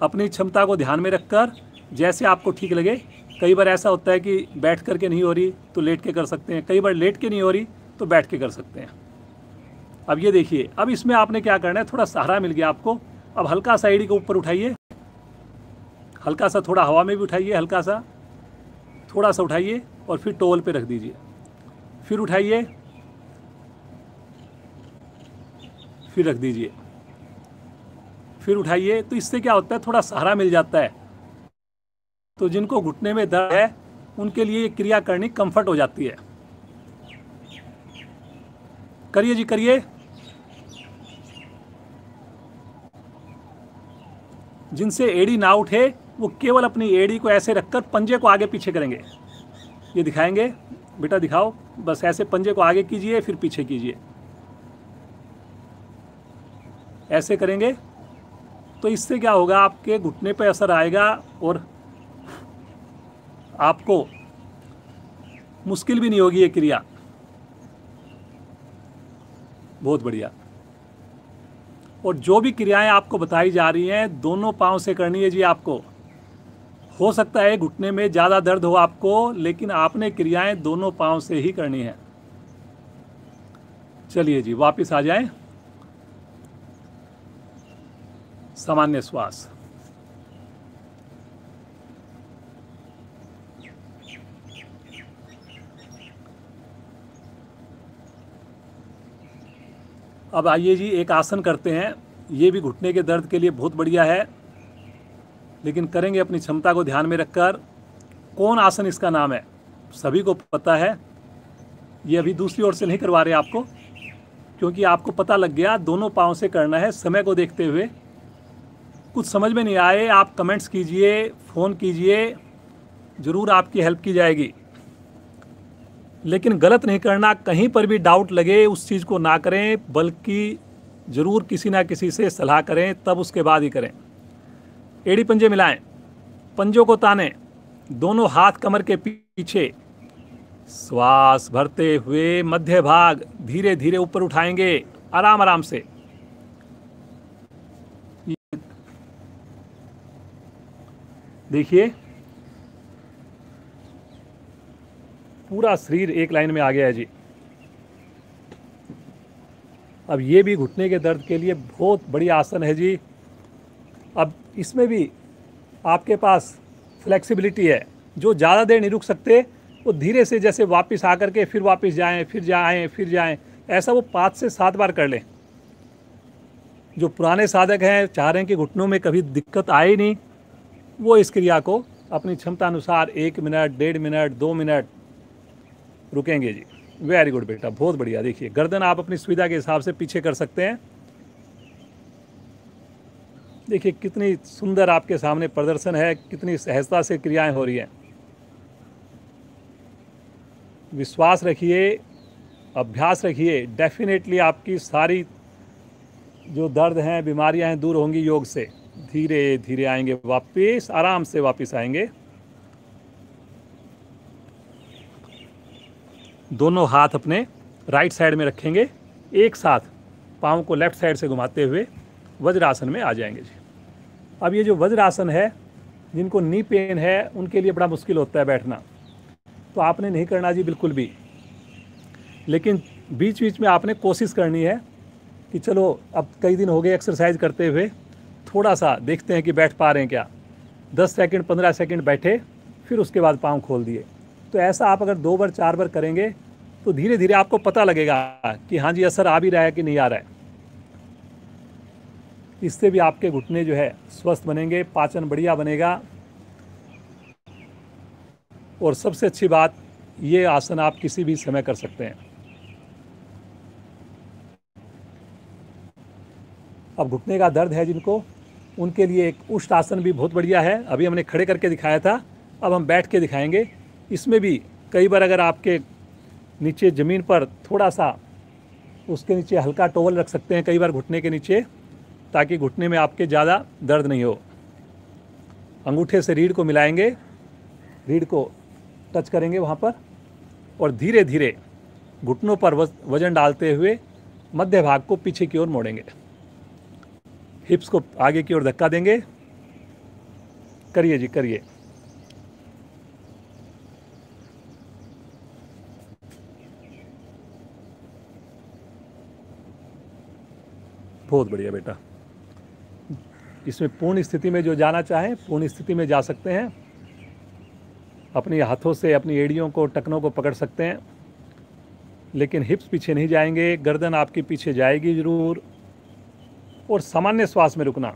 अपनी क्षमता को ध्यान में रखकर, जैसे आपको ठीक लगे। कई बार ऐसा होता है कि बैठ करके नहीं हो रही तो लेट के कर सकते हैं, कई बार लेट के नहीं हो रही तो बैठ के कर सकते हैं। अब ये देखिए, अब इसमें आपने क्या करना है, थोड़ा सहारा मिल गया आपको। अब हल्का सा एड़ी को ऊपर उठाइए, हल्का सा थोड़ा हवा में भी उठाइए, हल्का सा थोड़ा सा उठाइए और फिर टॉवल पे रख दीजिए। फिर उठाइए, फिर रख दीजिए, फिर उठाइए। तो इससे क्या होता है, थोड़ा सहारा मिल जाता है। तो जिनको घुटने में दर्द है उनके लिए ये क्रिया करनी कंफर्ट हो जाती है। करिए जी, करिए। जिनसे एड़ी ना उठे वो केवल अपनी एड़ी को ऐसे रखकर पंजे को आगे पीछे करेंगे। ये दिखाएंगे बेटा, दिखाओ। बस ऐसे पंजे को आगे कीजिए, फिर पीछे कीजिए। ऐसे करेंगे तो इससे क्या होगा, आपके घुटने पे असर आएगा और आपको मुश्किल भी नहीं होगी ये क्रिया। बहुत बढ़िया। और जो भी क्रियाएं आपको बताई जा रही हैं दोनों पाँव से करनी है जी आपको। हो सकता है घुटने में ज़्यादा दर्द हो आपको, लेकिन आपने क्रियाएं दोनों पाँव से ही करनी है। चलिए जी वापस आ जाएं, सामान्य श्वास। अब आइए जी एक आसन करते हैं। ये भी घुटने के दर्द के लिए बहुत बढ़िया है, लेकिन करेंगे अपनी क्षमता को ध्यान में रखकर। कौन आसन इसका नाम है सभी को पता है। ये अभी दूसरी ओर से नहीं करवा रहे आपको, क्योंकि आपको पता लग गया दोनों पाँव से करना है। समय को देखते हुए कुछ समझ में नहीं आए आप कमेंट्स कीजिए, फ़ोन कीजिए, ज़रूर आपकी हेल्प की जाएगी। लेकिन गलत नहीं करना, कहीं पर भी डाउट लगे उस चीज़ को ना करें, बल्कि ज़रूर किसी ना किसी से सलाह करें, तब उसके बाद ही करें। एड़ी पंजे मिलाएं, पंजों को तानें, दोनों हाथ कमर के पीछे। श्वास भरते हुए मध्य भाग धीरे धीरे ऊपर उठाएंगे, आराम आराम से। देखिए पूरा शरीर एक लाइन में आ गया है जी। अब ये भी घुटने के दर्द के लिए बहुत बढ़िया आसन है जी। अब इसमें भी आपके पास फ्लेक्सिबिलिटी है। जो ज़्यादा देर नहीं रुक सकते वो धीरे से जैसे वापस आकर के फिर वापस जाएं, फिर जाएं, फिर जाएं, ऐसा वो 5 से 7 बार कर लें। जो पुराने साधक हैं चाह रहे हैं कि घुटनों में कभी दिक्कत आए ही नहीं, वो इस क्रिया को अपनी क्षमता अनुसार 1 मिनट, 1.5 मिनट, 2 मिनट रुकेंगे जी। वेरी गुड बेटा, बहुत बढ़िया। देखिए गर्दन आप अपनी सुविधा के हिसाब से पीछे कर सकते हैं। देखिए कितनी सुंदर आपके सामने प्रदर्शन है, कितनी सहजता से क्रियाएं हो रही हैं। विश्वास रखिए, अभ्यास रखिए, डेफिनेटली आपकी सारी जो दर्द हैं, बीमारियां हैं, दूर होंगी योग से। धीरे धीरे आएंगे वापस, आराम से वापस आएंगे। दोनों हाथ अपने राइट साइड में रखेंगे, एक साथ पाँव को लेफ्ट साइड से घुमाते हुए वज्रासन में आ जाएंगे जी। अब ये जो वज्रासन है, जिनको नी पेन है उनके लिए बड़ा मुश्किल होता है बैठना, तो आपने नहीं करना जी बिल्कुल भी। लेकिन बीच बीच में आपने कोशिश करनी है कि चलो अब कई दिन हो गए एक्सरसाइज करते हुए, थोड़ा सा देखते हैं कि बैठ पा रहे हैं क्या। 10 सेकंड 15 सेकंड बैठे, फिर उसके बाद पाँव खोल दिए। तो ऐसा आप अगर 2 बार 4 बार करेंगे तो धीरे धीरे आपको पता लगेगा कि हाँ जी असर आ भी रहा है कि नहीं आ रहा है। इससे भी आपके घुटने जो है स्वस्थ बनेंगे, पाचन बढ़िया बनेगा। और सबसे अच्छी बात, ये आसन आप किसी भी समय कर सकते हैं। अब घुटने का दर्द है जिनको, उनके लिए एक उष्ट आसन भी बहुत बढ़िया है। अभी हमने खड़े करके दिखाया था, अब हम बैठ के दिखाएंगे। इसमें भी कई बार अगर आपके नीचे ज़मीन पर थोड़ा सा उसके नीचे हल्का टॉवल रख सकते हैं कई बार घुटने के नीचे, ताकि घुटने में आपके ज़्यादा दर्द नहीं हो। अंगूठे से रीढ़ को मिलाएंगे, रीढ़ को टच करेंगे वहाँ पर, और धीरे धीरे घुटनों पर वजन डालते हुए मध्य भाग को पीछे की ओर मोड़ेंगे। हिप्स को आगे की ओर धक्का देंगे। करिए जी, करिए। बहुत बढ़िया बेटा। इसमें पूर्ण स्थिति में जो जाना चाहें पूर्ण स्थिति में जा सकते हैं। अपने हाथों से अपनी एड़ियों को, टखनों को पकड़ सकते हैं, लेकिन हिप्स पीछे नहीं जाएंगे, गर्दन आपकी पीछे जाएगी ज़रूर। और सामान्य श्वास में रुकना,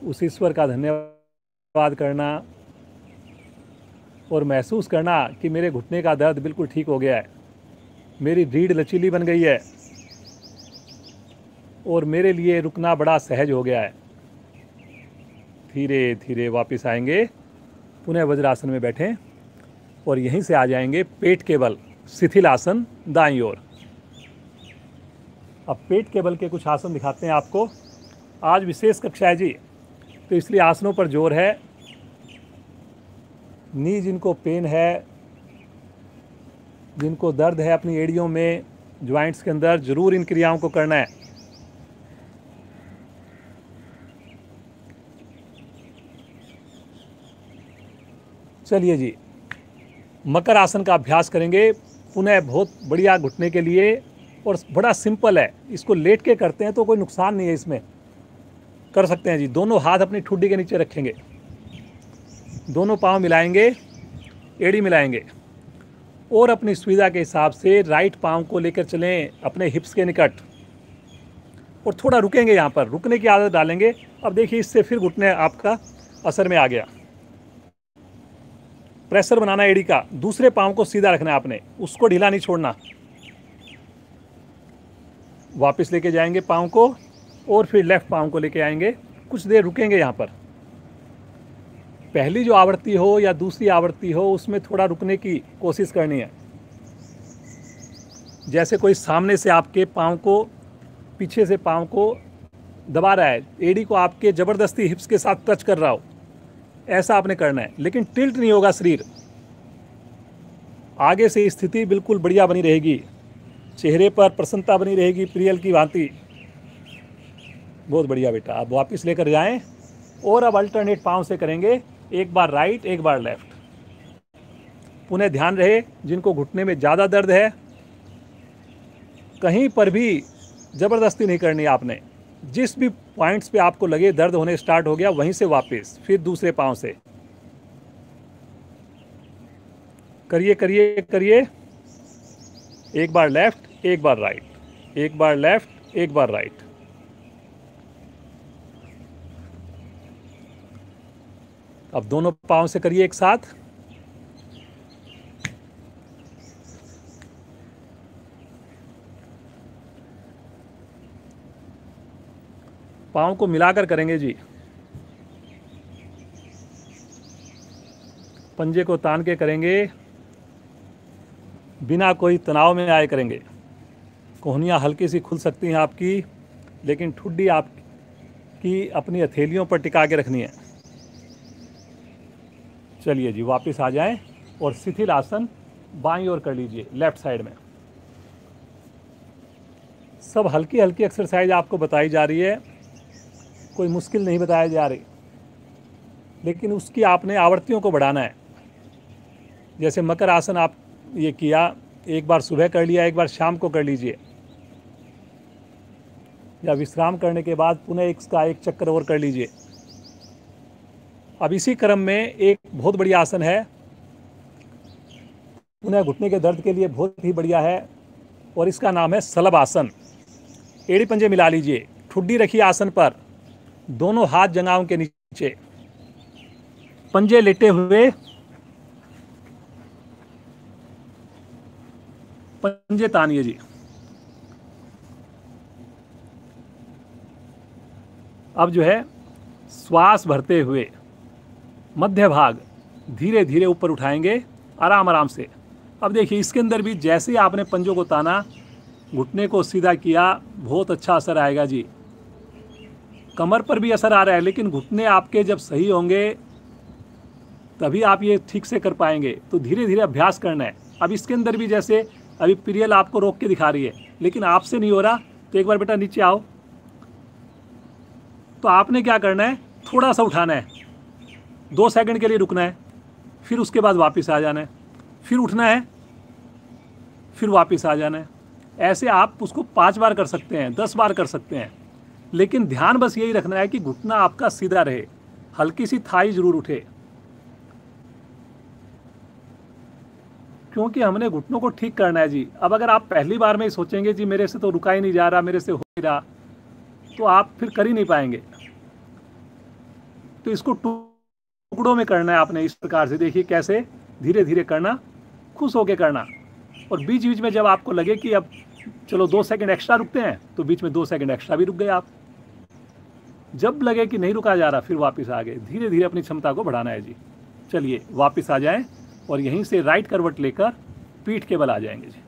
उस ईश्वर का धन्यवाद करना और महसूस करना कि मेरे घुटने का दर्द बिल्कुल ठीक हो गया है, मेरी रीढ़ लचीली बन गई है और मेरे लिए रुकना बड़ा सहज हो गया है। धीरे धीरे वापस आएंगे, पुनः वज्रासन में बैठें और यहीं से आ जाएंगे पेट के बल शिथिल आसन दाईं ओर। अब पेट के बल के कुछ आसन दिखाते हैं आपको। आज विशेष कक्षा है जी, तो इसलिए आसनों पर जोर है। नी जिनको पेन है जिनको दर्द है अपनी एड़ियों में, ज्वाइंट्स के अंदर, ज़रूर इन क्रियाओं को करना है। चलिए जी, मकर आसन का अभ्यास करेंगे पुनः, बहुत बढ़िया घुटने के लिए, और बड़ा सिंपल है। इसको लेट के करते हैं तो कोई नुकसान नहीं है, इसमें कर सकते हैं जी। दोनों हाथ अपनी ठुड्डी के नीचे रखेंगे, दोनों पांव मिलाएंगे, एड़ी मिलाएंगे, और अपनी सुविधा के हिसाब से राइट पांव को लेकर चलें अपने हिप्स के निकट, और थोड़ा रुकेंगे। यहाँ पर रुकने की आदत डालेंगे। अब देखिए, इससे फिर घुटने आपका असर में आ गया। प्रेशर बनाना एड़ी का, दूसरे पांव को सीधा रखना है आपने, उसको ढीला नहीं छोड़ना। वापस लेके जाएंगे पांव को, और फिर लेफ्ट पांव को लेके आएंगे। कुछ देर रुकेंगे यहाँ पर। पहली जो आवृत्ति हो या दूसरी आवृत्ति हो, उसमें थोड़ा रुकने की कोशिश करनी है। जैसे कोई सामने से आपके पांव को, पीछे से पांव को दबा रहा है, एड़ी को आपके ज़बरदस्ती हिप्स के साथ टच कर रहा हो, ऐसा आपने करना है। लेकिन टिल्ट नहीं होगा शरीर, आगे से स्थिति बिल्कुल बढ़िया बनी रहेगी, चेहरे पर प्रसन्नता बनी रहेगी प्रियल की भांति। बहुत बढ़िया बेटा। अब वापस लेकर जाएं, और अब अल्टरनेट पांव से करेंगे, एक बार राइट, एक बार लेफ्ट। पुनः ध्यान रहे, जिनको घुटने में ज़्यादा दर्द है, कहीं पर भी ज़बरदस्ती नहीं करनी आपने। जिस भी पॉइंट्स पे आपको लगे दर्द होने स्टार्ट हो गया, वहीं से वापस फिर दूसरे पांव से करिए करिए करिए। एक बार लेफ्ट, एक बार राइट, एक बार लेफ्ट, एक बार राइट। अब दोनों पांव से करिए एक साथ। पांव को मिलाकर करेंगे जी, पंजे को तान के करेंगे, बिना कोई तनाव में आए करेंगे। कोहनियाँ हल्की सी खुल सकती हैं आपकी, लेकिन ठुड्डी आपकी अपनी हथेलियों पर टिका के रखनी है। चलिए जी, वापस आ जाएं, और शिथिल आसन बाईं ओर कर लीजिए, लेफ्ट साइड में। सब हल्की हल्की एक्सरसाइज आपको बताई जा रही है, कोई मुश्किल नहीं बताया जा रही, लेकिन उसकी आपने आवृत्तियों को बढ़ाना है। जैसे मकर आसन आप ये किया, एक बार सुबह कर लिया, एक बार शाम को कर लीजिए, या विश्राम करने के बाद पुनः इसका एक चक्कर और कर लीजिए। अब इसी क्रम में एक बहुत बढ़िया आसन है, पुनः घुटने के दर्द के लिए बहुत ही बढ़िया है, और इसका नाम है सलभ आसन। एड़ी पंजे मिला लीजिए, ठुड्डी रखिए आसन पर, दोनों हाथ जंघाओं के नीचे, पंजे लेटे हुए, पंजे तानिए जी। अब जो है, श्वास भरते हुए मध्य भाग धीरे धीरे ऊपर उठाएंगे, आराम आराम से। अब देखिए, इसके अंदर भी जैसे ही आपने पंजों को ताना, घुटने को सीधा किया, बहुत अच्छा असर आएगा जी। कमर पर भी असर आ रहा है, लेकिन घुटने आपके जब सही होंगे तभी आप ये ठीक से कर पाएंगे। तो धीरे धीरे अभ्यास करना है। अब इसके अंदर भी जैसे अभी प्रियल आपको रोक के दिखा रही है, लेकिन आपसे नहीं हो रहा, तो एक बार बेटा नीचे आओ। तो आपने क्या करना है, थोड़ा सा उठाना है, 2 सेकंड के लिए रुकना है, फिर उसके बाद वापस आ जाना है, फिर उठना है, फिर वापस आ जाना है। ऐसे आप उसको 5 बार कर सकते हैं, 10 बार कर सकते हैं, लेकिन ध्यान बस यही रखना है कि घुटना आपका सीधा रहे, हल्की सी थाई जरूर उठे, क्योंकि हमने घुटनों को ठीक करना है जी। अब अगर आप पहली बार में ही सोचेंगे जी मेरे से तो रुका ही नहीं जा रहा, मेरे से हो नहीं रहा, तो आप फिर कर ही नहीं पाएंगे। तो इसको टुकड़ों में करना है आपने, इस प्रकार से। देखिए कैसे धीरे धीरे करना, खुश होके करना, और बीच बीच में जब आपको लगे कि अब चलो 2 सेकंड एक्स्ट्रा रुकते हैं, तो बीच में 2 सेकंड एक्स्ट्रा भी रुक गए आप। जब लगे कि नहीं रुका जा रहा, फिर वापस आ गए। धीरे धीरे अपनी क्षमता को बढ़ाना है जी। चलिए वापस आ जाएं, और यहीं से राइट करवट लेकर पीठ के बल आ जाएंगे जी।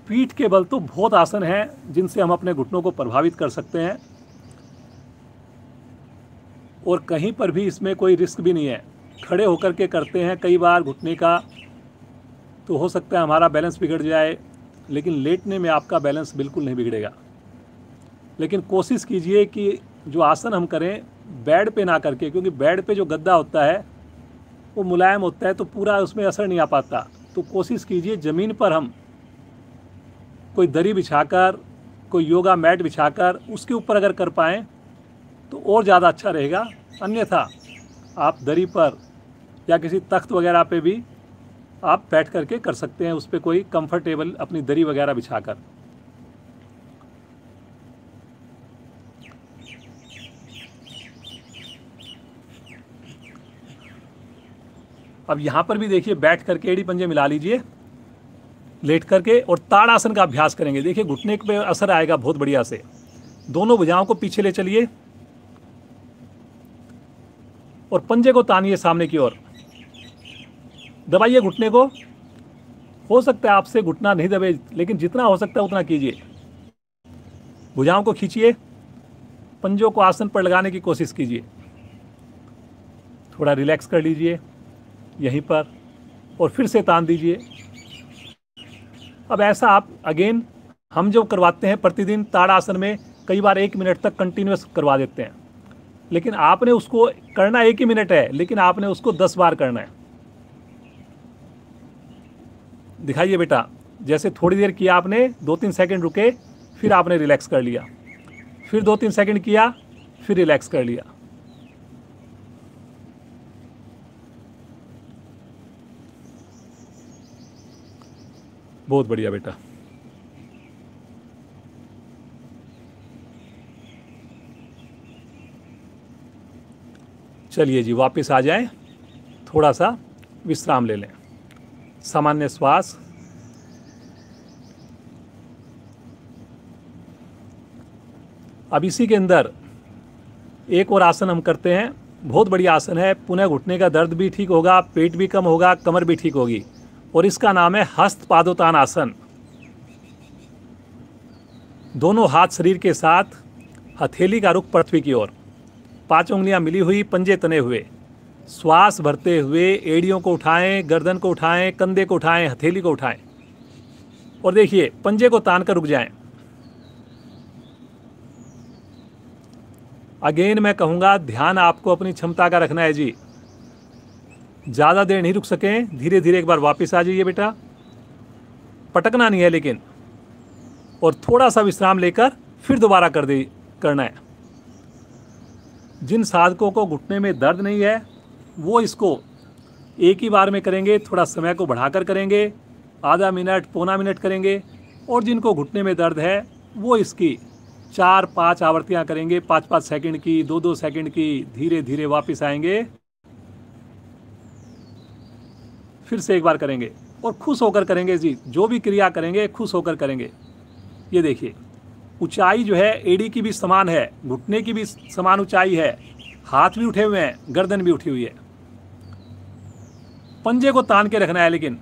पीठ के बल तो बहुत आसन हैं जिनसे हम अपने घुटनों को प्रभावित कर सकते हैं, और कहीं पर भी इसमें कोई रिस्क भी नहीं है। खड़े होकर के करते हैं कई बार घुटने का, तो हो सकता है हमारा बैलेंस बिगड़ जाए, लेकिन लेटने में आपका बैलेंस बिल्कुल नहीं बिगड़ेगा। लेकिन कोशिश कीजिए कि जो आसन हम करें बेड पे ना करके, क्योंकि बेड पे जो गद्दा होता है वो मुलायम होता है, तो पूरा उसमें असर नहीं आ पाता। तो कोशिश कीजिए ज़मीन पर हम कोई दरी बिछाकर, कोई योगा मैट बिछाकर उसके ऊपर अगर कर पाएँ तो और ज़्यादा अच्छा रहेगा। अन्यथा आप दरी पर या किसी तख्त वगैरह पे भी आप बैठ करके कर सकते हैं, उस पर कोई कंफर्टेबल अपनी दरी वगैरह बिछाकर। अब यहाँ पर भी देखिए बैठ करके एड़ी पंजे मिला लीजिए लेट करके, और ताड़ासन का अभ्यास करेंगे। देखिए घुटने पे असर आएगा बहुत बढ़िया से। दोनों भुजाओं को पीछे ले चलिए और पंजे को तानिए सामने की ओर, दबाइए घुटने को। हो सकता है आपसे घुटना नहीं दबे, लेकिन जितना हो सकता है उतना कीजिए। भुजाओं को खींचिए, पंजों को आसन पर लगाने की कोशिश कीजिए। थोड़ा रिलैक्स कर लीजिए यहीं पर और फिर से तान दीजिए। अब ऐसा आप अगेन हम जो करवाते हैं प्रतिदिन ताड़ासन में, कई बार 1 मिनट तक कंटिन्यूस करवा देते हैं, लेकिन आपने उसको करना 1 ही मिनट है, लेकिन आपने उसको 10 बार करना है। दिखाइए बेटा, जैसे थोड़ी देर किया आपने, 2-3 सेकंड रुके, फिर आपने रिलैक्स कर लिया, फिर 2-3 सेकंड किया, फिर रिलैक्स कर लिया। बहुत बढ़िया बेटा। चलिए जी वापस आ जाएं, थोड़ा सा विश्राम ले लें, सामान्य श्वास। अब इसी के अंदर एक और आसन हम करते हैं, बहुत बढ़िया आसन है। पुनः घुटने का दर्द भी ठीक होगा, पेट भी कम होगा, कमर भी ठीक होगी, और इसका नाम है हस्त पादोत्तान आसन। दोनों हाथ शरीर के साथ, हथेली का रुख पृथ्वी की ओर, 5 उंगलियां मिली हुई, पंजे तने हुए। श्वास भरते हुए एड़ियों को उठाएं, गर्दन को उठाएं, कंधे को उठाएं, हथेली को उठाएं, और देखिए पंजे को तान कर रुक जाएं। अगेन मैं कहूँगा ध्यान आपको अपनी क्षमता का रखना है जी, ज़्यादा देर नहीं रुक सकें, धीरे धीरे एक बार वापस आ जाइए बेटा, पटकना नहीं है लेकिन, और थोड़ा सा विश्राम लेकर फिर दोबारा करना है। जिन साधकों को घुटने में दर्द नहीं है वो इसको एक ही बार में करेंगे, थोड़ा समय को बढ़ाकर करेंगे, आधा मिनट पौना मिनट करेंगे, और जिनको घुटने में दर्द है वो इसकी 4-5 आवृत्तियाँ करेंगे, 5-5 सेकंड की, 2-2 सेकंड की, धीरे धीरे वापस आएंगे, फिर से एक बार करेंगे, और खुश होकर करेंगे जी। जो भी क्रिया करेंगे खुश होकर करेंगे। ये देखिए ऊंचाई जो है एड़ी की भी समान है, घुटने की भी समान ऊंचाई है, हाथ भी उठे हुए हैं, गर्दन भी उठी हुई है। पंजे को तान के रखना है लेकिन।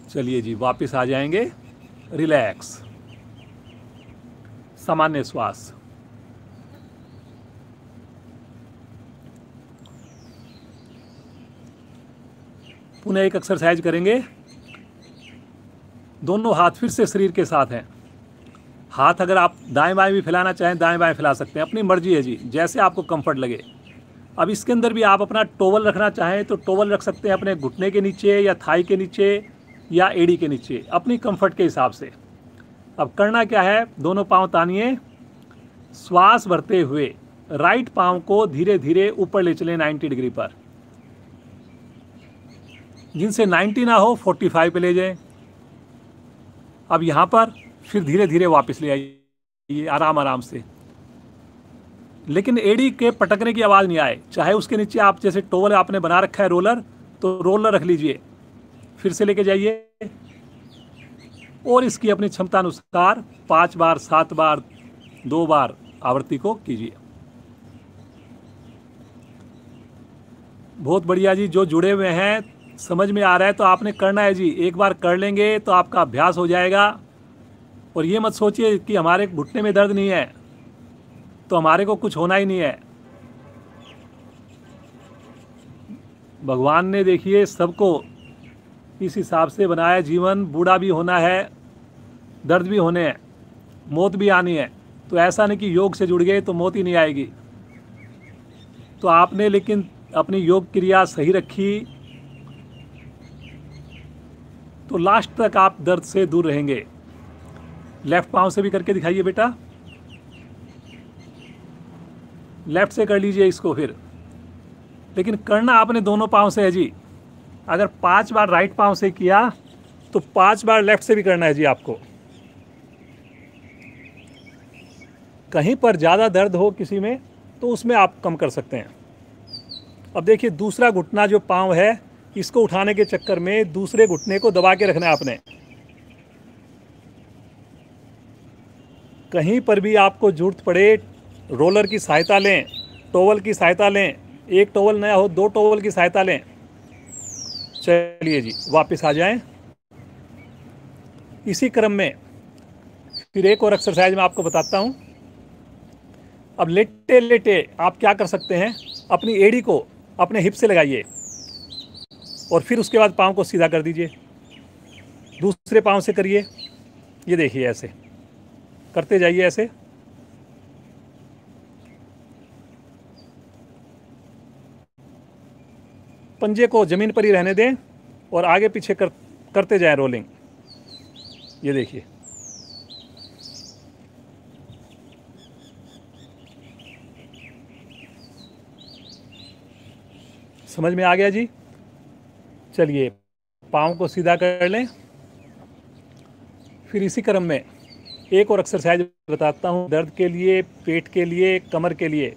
चलिए जी वापस आ जाएंगे, रिलैक्स, सामान्य श्वास। पुनः एक एक्सरसाइज करेंगे, दोनों हाथ फिर से शरीर के साथ हैं। हाथ अगर आप दाएं बाएं भी फैलाना चाहें दाएं बाएं फैला सकते हैं, अपनी मर्जी है जी, जैसे आपको कंफर्ट लगे। अब इसके अंदर भी आप अपना टॉवल रखना चाहें तो टॉवल रख सकते हैं अपने घुटने के नीचे या थाई के नीचे या एड़ी के नीचे, अपनी कंफर्ट के हिसाब से। अब करना क्या है, दोनों पांव तानिए, श्वास भरते हुए राइट पांव को धीरे धीरे ऊपर ले चलें 90 डिग्री पर। जिनसे 90 ना हो 45 पे ले जाएं। अब यहाँ पर फिर धीरे धीरे वापस ले आइए आराम आराम से, लेकिन एड़ी के पटकने की आवाज़ नहीं आए। चाहे उसके नीचे आप जैसे टॉवल आपने बना रखा है रोलर, तो रोलर रख लीजिए, फिर से लेके जाइए, और इसकी अपनी क्षमता अनुसार 5 बार 7 बार 2 बार आवृत्ति को कीजिए। बहुत बढ़िया जी, जो जुड़े हुए हैं समझ में आ रहा है तो आपने करना है जी। एक बार कर लेंगे तो आपका अभ्यास हो जाएगा। और ये मत सोचिए कि हमारे घुटने में दर्द नहीं है तो हमारे को कुछ होना ही नहीं है। भगवान ने देखिए सबको इस हिसाब से बनाया, जीवन बूढ़ा भी होना है, दर्द भी होने हैं, मौत भी आनी है। तो ऐसा नहीं कि योग से जुड़ गए तो मौत ही नहीं आएगी। तो आपने लेकिन अपनी योग क्रिया सही रखी तो लास्ट तक आप दर्द से दूर रहेंगे। लेफ्ट पाँव से भी करके दिखाइए बेटा, लेफ्ट से कर लीजिए इसको फिर, लेकिन करना आपने दोनों पाँव से है जी। अगर 5 बार राइट पाँव से किया तो 5 बार लेफ्ट से भी करना है जी आपको। कहीं पर ज़्यादा दर्द हो किसी में तो उसमें आप कम कर सकते हैं। अब देखिए दूसरा घुटना जो पाँव है, इसको उठाने के चक्कर में दूसरे घुटने को दबा के रखना है आपने। कहीं पर भी आपको जरूरत पड़े रोलर की सहायता लें, टॉवल की सहायता लें, एक टॉवल नया हो 2 टॉवल की सहायता लें। चलिए जी वापस आ जाएं। इसी क्रम में फिर एक और एक्सरसाइज मैं आपको बताता हूं। अब लेटे लेटे आप क्या कर सकते हैं, अपनी एड़ी को अपने हिप से लगाइए और फिर उसके बाद पाँव को सीधा कर दीजिए। दूसरे पाँव से करिए, ये देखिए ऐसे करते जाइए ऐसे। पंजे को ज़मीन पर ही रहने दें और आगे पीछे करते जाएं रोलिंग। ये देखिए समझ में आ गया जी। चलिए पाँव को सीधा कर लें। फिर इसी क्रम में एक और एक्सरसाइज बताता हूँ, दर्द के लिए, पेट के लिए, कमर के लिए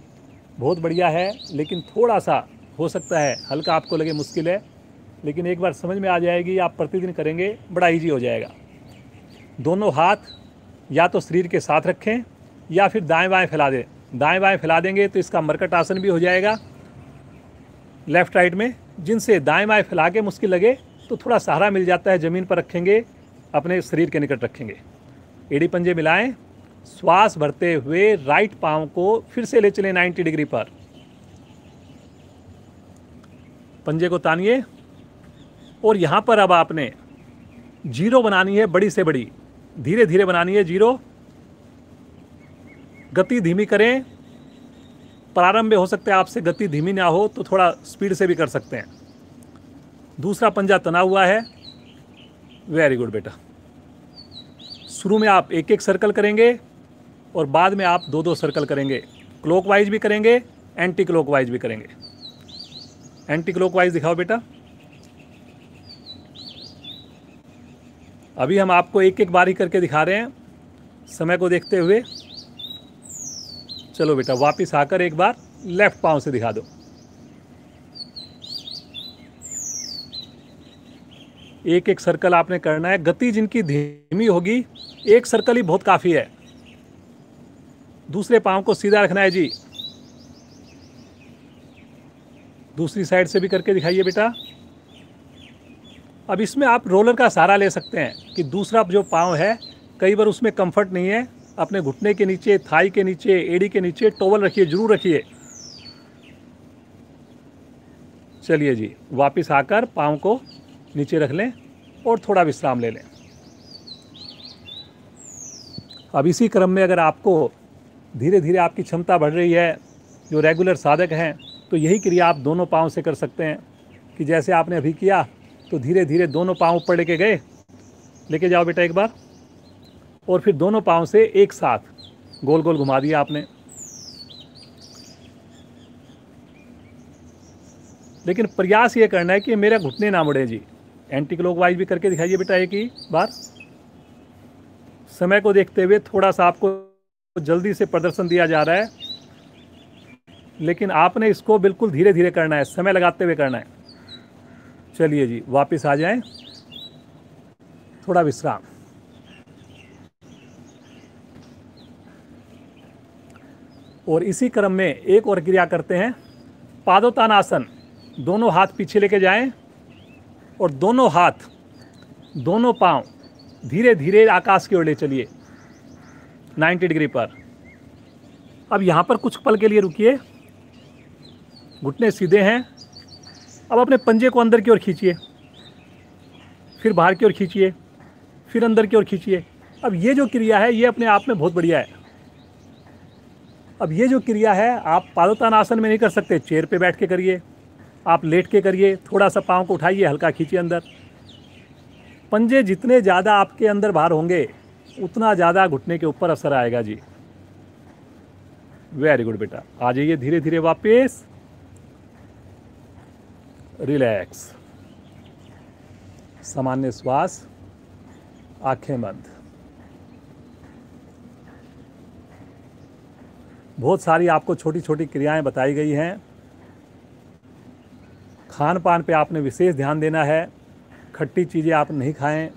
बहुत बढ़िया है, लेकिन थोड़ा सा हो सकता है हल्का आपको लगे मुश्किल है, लेकिन एक बार समझ में आ जाएगी, आप प्रतिदिन करेंगे बड़ा इजी हो जाएगा। दोनों हाथ या तो शरीर के साथ रखें या फिर दाएं बाएं फैला दें। दाएं बाएं फैला देंगे तो इसका मरकट आसन भी हो जाएगा लेफ़्ट राइट में। जिनसे दाएं बाएं फैला के मुश्किल लगे तो थोड़ा सहारा मिल जाता है, ज़मीन पर रखेंगे, अपने शरीर के निकट रखेंगे, एड़ी पंजे मिलाएं, श्वास भरते हुए राइट पाँव को फिर से ले चलें 90 डिग्री पर। पंजे को तानिए और यहाँ पर अब आपने जीरो बनानी है, बड़ी से बड़ी, धीरे धीरे बनानी है जीरो। गति धीमी करें, प्रारंभ में हो सकता है आपसे गति धीमी ना हो तो थोड़ा स्पीड से भी कर सकते हैं। दूसरा पंजा तना हुआ है, वेरी गुड बेटा। शुरू में आप एक एक सर्कल करेंगे और बाद में आप 2-2 सर्कल करेंगे। क्लॉकवाइज भी करेंगे, एंटी क्लॉकवाइज भी करेंगे। एंटी क्लॉकवाइज दिखाओ बेटा। अभी हम आपको एक एक बारी करके दिखा रहे हैं समय को देखते हुए। चलो बेटा वापस आकर एक बार लेफ्ट पाँव से दिखा दो। एक एक सर्कल आपने करना है। गति जिनकी धीमी होगी एक सर्कल ही बहुत काफ़ी है। दूसरे पाँव को सीधा रखना है जी। दूसरी साइड से भी करके दिखाइए बेटा। अब इसमें आप रोलर का सहारा ले सकते हैं कि दूसरा जो पाँव है कई बार उसमें कंफर्ट नहीं है, अपने घुटने के नीचे, थाई के नीचे, एड़ी के नीचे टॉवल रखिए, जरूर रखिए। चलिए जी वापस आकर पाँव को नीचे रख लें और थोड़ा विश्राम ले लें। अब इसी क्रम में अगर आपको धीरे धीरे आपकी क्षमता बढ़ रही है, जो रेगुलर साधक हैं, तो यही क्रिया आप दोनों पाँव से कर सकते हैं कि जैसे आपने अभी किया तो धीरे धीरे दोनों पाँव ऊपर लेके गए, लेके जाओ बेटा एक बार, और फिर दोनों पाँव से एक साथ गोल गोल घुमा दिया आपने। लेकिन प्रयास ये करना है कि मेरा घुटने ना मुड़े जी। एंटी क्लॉकवाइज भी करके दिखाइए बेटा एक ही बार। समय को देखते हुए थोड़ा सा आपको जल्दी से प्रदर्शन दिया जा रहा है, लेकिन आपने इसको बिल्कुल धीरे धीरे करना है, समय लगाते हुए करना है। चलिए जी वापस आ जाएं, थोड़ा विश्राम। और इसी क्रम में एक और क्रिया करते हैं, पादोत्तानासन। दोनों हाथ पीछे लेके जाएं और दोनों हाथ, दोनों पांव धीरे धीरे आकाश की ओर ले चलिए 90 डिग्री पर। अब यहाँ पर कुछ पल के लिए रुकिए, घुटने सीधे हैं। अब अपने पंजे को अंदर की ओर खींचिए, फिर बाहर की ओर खींचिए, फिर अंदर की ओर खींचिए। अब ये जो क्रिया है ये अपने आप में बहुत बढ़िया है। अब ये जो क्रिया है आप पादोत्तानासन में नहीं कर सकते, चेयर पे बैठ के करिए, आप लेट के करिए, थोड़ा सा पाँव को उठाइए, हल्का खींचिए अंदर। पंजे जितने ज़्यादा आपके अंदर बाहर होंगे उतना ज़्यादा घुटने के ऊपर असर आएगा जी। वेरी गुड बेटा, आ जाइए धीरे धीरे वापस, रिलैक्स, सामान्य श्वास, आंखें बंद। बहुत सारी आपको छोटी छोटी क्रियाएं बताई गई हैं। खान पान पे आपने विशेष ध्यान देना है। खट्टी चीज़ें आप नहीं खाएं,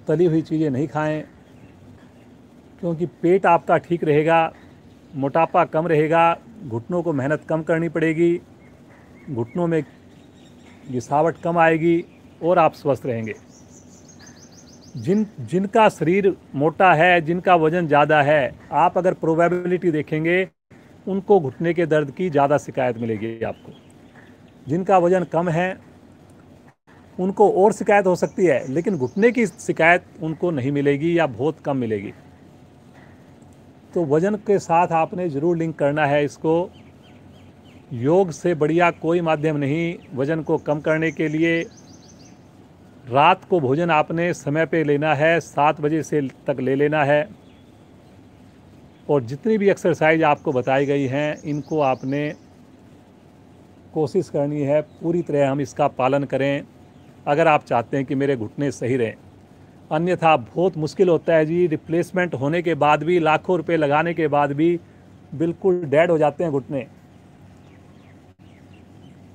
तली हुई चीज़ें नहीं खाएं, क्योंकि पेट आपका ठीक रहेगा, मोटापा कम रहेगा, घुटनों को मेहनत कम करनी पड़ेगी, घुटनों में गिसावट कम आएगी और आप स्वस्थ रहेंगे। जिनका शरीर मोटा है, जिनका वज़न ज़्यादा है, आप अगर प्रोबेबिलिटी देखेंगे उनको घुटने के दर्द की ज़्यादा शिकायत मिलेगी आपको। जिनका वज़न कम है उनको और शिकायत हो सकती है, लेकिन घुटने की शिकायत उनको नहीं मिलेगी या बहुत कम मिलेगी। तो वज़न के साथ आपने ज़रूर लिंक करना है इसको। योग से बढ़िया कोई माध्यम नहीं वज़न को कम करने के लिए। रात को भोजन आपने समय पे लेना है, 7 बजे से तक ले लेना है। और जितनी भी एक्सरसाइज आपको बताई गई हैं इनको आपने कोशिश करनी है पूरी तरह हम इसका पालन करें, अगर आप चाहते हैं कि मेरे घुटने सही रहें। अन्यथा बहुत मुश्किल होता है जी, रिप्लेसमेंट होने के बाद भी, लाखों रुपए लगाने के बाद भी बिल्कुल डेड हो जाते हैं घुटने।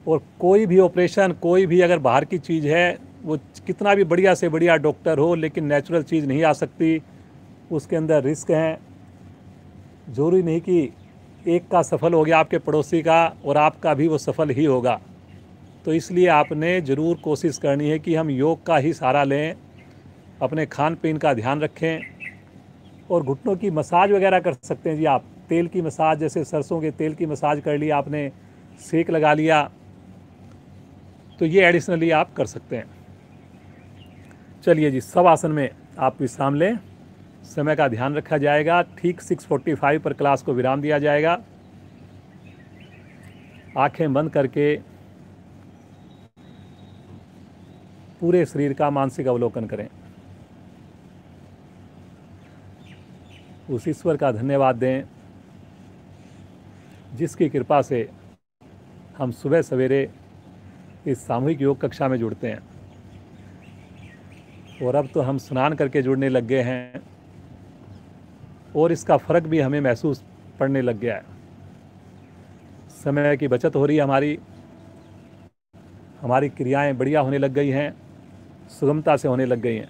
और कोई भी ऑपरेशन, कोई भी अगर बाहर की चीज़ है, वो कितना भी बढ़िया से बढ़िया डॉक्टर हो, लेकिन नेचुरल चीज़ नहीं आ सकती, उसके अंदर रिस्क हैं। ज़रूरी नहीं कि एक का सफल हो गया आपके पड़ोसी का और आपका भी वो सफल ही होगा। तो इसलिए आपने ज़रूर कोशिश करनी है कि हम योग का ही सहारा लें, अपने खान पीन का ध्यान रखें। और घुटनों की मसाज वगैरह कर सकते हैं जी आप, तेल की मसाज, जैसे सरसों के तेल की मसाज कर लिया आपने, सेक लगा लिया, तो ये एडिशनली आप कर सकते हैं। चलिए जी, सब आसन में आप विश्राम लें, समय का ध्यान रखा जाएगा। ठीक 6:45 पर क्लास को विराम दिया जाएगा। आंखें बंद करके पूरे शरीर का मानसिक अवलोकन करें। उस ईश्वर का धन्यवाद दें जिसकी कृपा से हम सुबह सवेरे इस सामूहिक योग कक्षा में जुड़ते हैं। और अब तो हम स्नान करके जुड़ने लग गए हैं और इसका फ़र्क भी हमें महसूस पड़ने लग गया है। समय की बचत हो रही है, हमारी क्रियाएं बढ़िया होने लग गई हैं, सुगमता से होने लग गई हैं।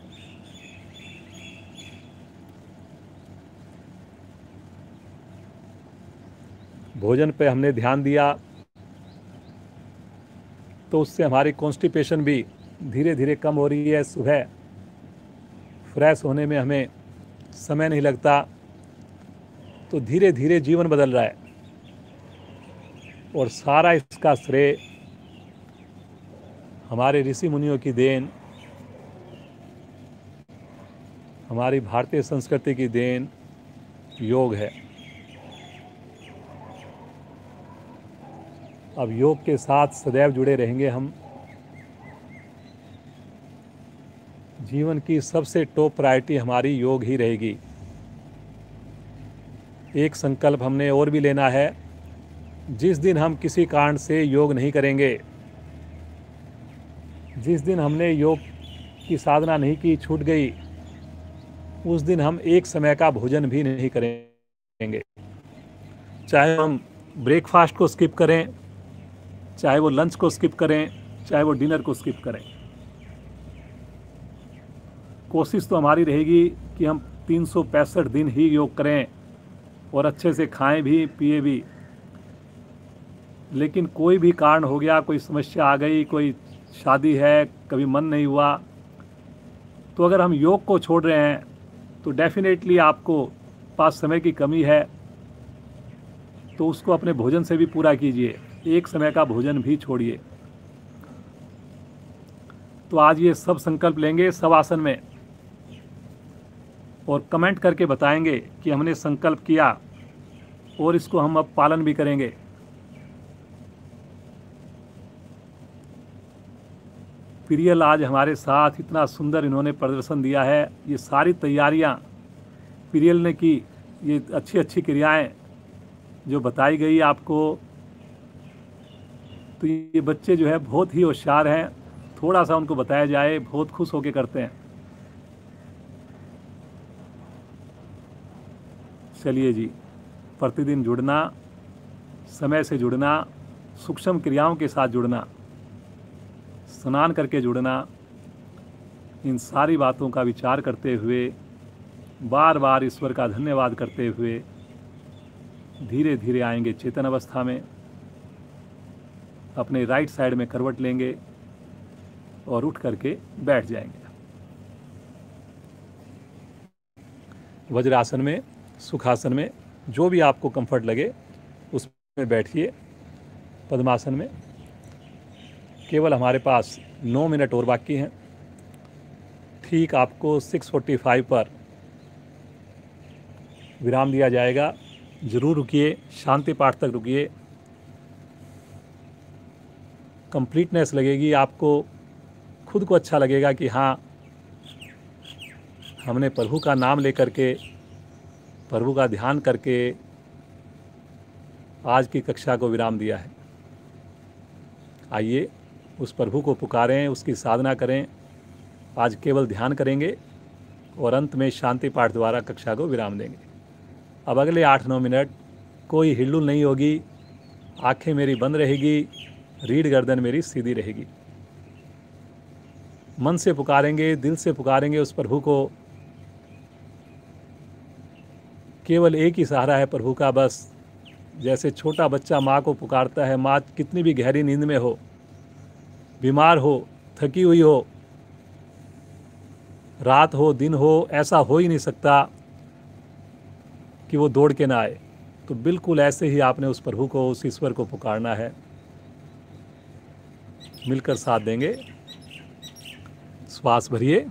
भोजन पे हमने ध्यान दिया तो उससे हमारी कॉन्स्टिपेशन भी धीरे धीरे कम हो रही है। सुबह फ्रेश होने में हमें समय नहीं लगता, तो धीरे धीरे जीवन बदल रहा है। और सारा इसका श्रेय हमारे ऋषि मुनियों की देन, हमारी भारतीय संस्कृति की देन योग है। अब योग के साथ सदैव जुड़े रहेंगे हम। जीवन की सबसे टॉप प्रायोरिटी हमारी योग ही रहेगी। एक संकल्प हमने और भी लेना है, जिस दिन हम किसी कारण से योग नहीं करेंगे, जिस दिन हमने योग की साधना नहीं की, छूट गई, उस दिन हम एक समय का भोजन भी नहीं करेंगे। चाहे हम ब्रेकफास्ट को स्किप करें, चाहे वो लंच को स्किप करें, चाहे वो डिनर को स्किप करें। कोशिश तो हमारी रहेगी कि हम 365 दिन ही योग करें और अच्छे से खाएं भी, पिए भी। लेकिन कोई भी कारण हो गया, कोई समस्या आ गई, कोई शादी है, कभी मन नहीं हुआ, तो अगर हम योग को छोड़ रहे हैं तो डेफिनेटली आपको पास समय की कमी है, तो उसको अपने भोजन से भी पूरा कीजिए। एक समय का भोजन भी छोड़िए। तो आज ये सब संकल्प लेंगे सब आसन में और कमेंट करके बताएंगे कि हमने संकल्प किया और इसको हम अब पालन भी करेंगे। प्रियल आज हमारे साथ इतना सुंदर इन्होंने प्रदर्शन दिया है। ये सारी तैयारियां प्रियल ने की, ये अच्छी अच्छी क्रियाएं जो बताई गई आपको, तो ये बच्चे जो है बहुत ही होशियार हैं। थोड़ा सा उनको बताया जाए बहुत खुश होकर करते हैं। चलिए जी, प्रतिदिन जुड़ना, समय से जुड़ना, सूक्ष्म क्रियाओं के साथ जुड़ना, स्नान करके जुड़ना, इन सारी बातों का विचार करते हुए बार बार ईश्वर का धन्यवाद करते हुए धीरे धीरे आएंगे चेतन अवस्था में। अपने राइट साइड में करवट लेंगे और उठ करके बैठ जाएंगे। वज्रासन में, सुखासन में, जो भी आपको कंफर्ट लगे उसमें बैठिए। पद्मासन में केवल हमारे पास 9 मिनट और बाकी हैं। ठीक आपको 6:45 पर विराम दिया जाएगा। जरूर रुकिए, शांति पाठ तक रुकिए। कंप्लीटनेस लगेगी आपको, खुद को अच्छा लगेगा कि हाँ, हमने प्रभु का नाम लेकर के, प्रभु का ध्यान करके आज की कक्षा को विराम दिया है। आइए उस प्रभु को पुकारें, उसकी साधना करें। आज केवल ध्यान करेंगे और अंत में शांति पाठ द्वारा कक्षा को विराम देंगे। अब अगले 8-9 मिनट कोई हिलडुल नहीं होगी, आंखें मेरी बंद रहेगी, रीढ़ गर्दन मेरी सीधी रहेगी। मन से पुकारेंगे, दिल से पुकारेंगे उस प्रभु को। केवल एक ही सहारा है प्रभु का, बस जैसे छोटा बच्चा माँ को पुकारता है। माँ कितनी भी गहरी नींद में हो, बीमार हो, थकी हुई हो, रात हो दिन हो, ऐसा हो ही नहीं सकता कि वो दौड़ के ना आए। तो बिल्कुल ऐसे ही आपने उस प्रभु को, उस ईश्वर को पुकारना है। मिलकर साथ देंगे। श्वास भरिए।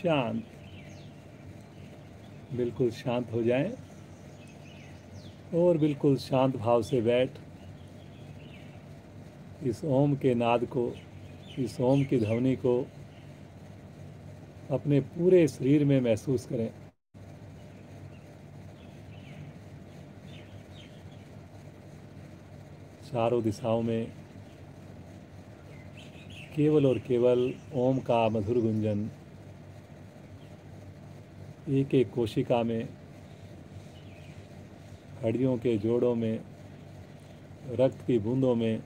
शांत, बिल्कुल शांत हो जाएं और बिल्कुल शांत भाव से बैठ इस ओम के नाद को, इस ओम की ध्वनि को अपने पूरे शरीर में महसूस करें। चारों दिशाओं में केवल और केवल ओम का मधुर गुंजन, एक एक कोशिका में, हड्डियों के जोड़ों में, रक्त की बूंदों में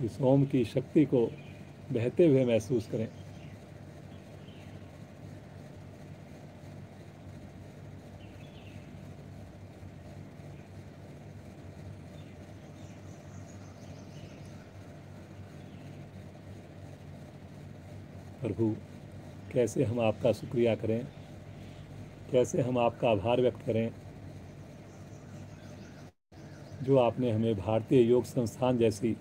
इस ओम की शक्ति को बहते हुए महसूस करें। प्रभु, कैसे हम आपका शुक्रिया करें, कैसे हम आपका आभार व्यक्त करें जो आपने हमें भारतीय योग संस्थान जैसी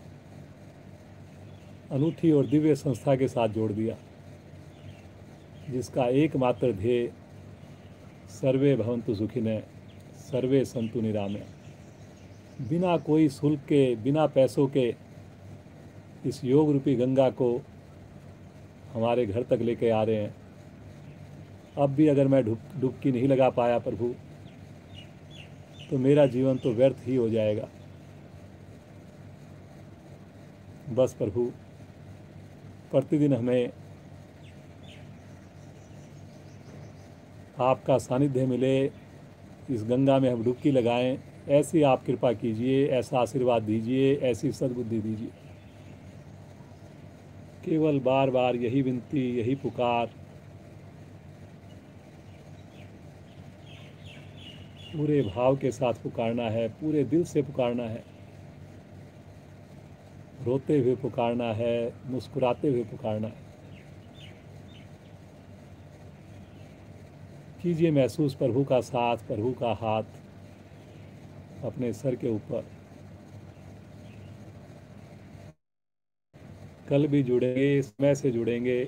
अनूठी और दिव्य संस्था के साथ जोड़ दिया, जिसका एकमात्र ध्येय सर्वे भवन्तु सुखिनः, सर्वे सन्तु निरामया। बिना कोई शुल्क के, बिना पैसों के इस योग रूपी गंगा को हमारे घर तक लेके आ रहे हैं। अब भी अगर मैं डुबकी नहीं लगा पाया प्रभु, तो मेरा जीवन तो व्यर्थ ही हो जाएगा। बस प्रभु, प्रतिदिन हमें आपका सानिध्य मिले, इस गंगा में हम डुबकी लगाएं, ऐसी आप कृपा कीजिए, ऐसा आशीर्वाद दीजिए, ऐसी सद्बुद्धि दीजिए। केवल बार बार यही विनती, यही पुकार, पूरे भाव के साथ पुकारना है, पूरे दिल से पुकारना है, रोते हुए पुकारना है, मुस्कुराते हुए पुकारना है। कीजिए महसूस प्रभु का साथ, प्रभु का हाथ अपने सर के ऊपर। कल भी जुड़ेंगे, समय से जुड़ेंगे,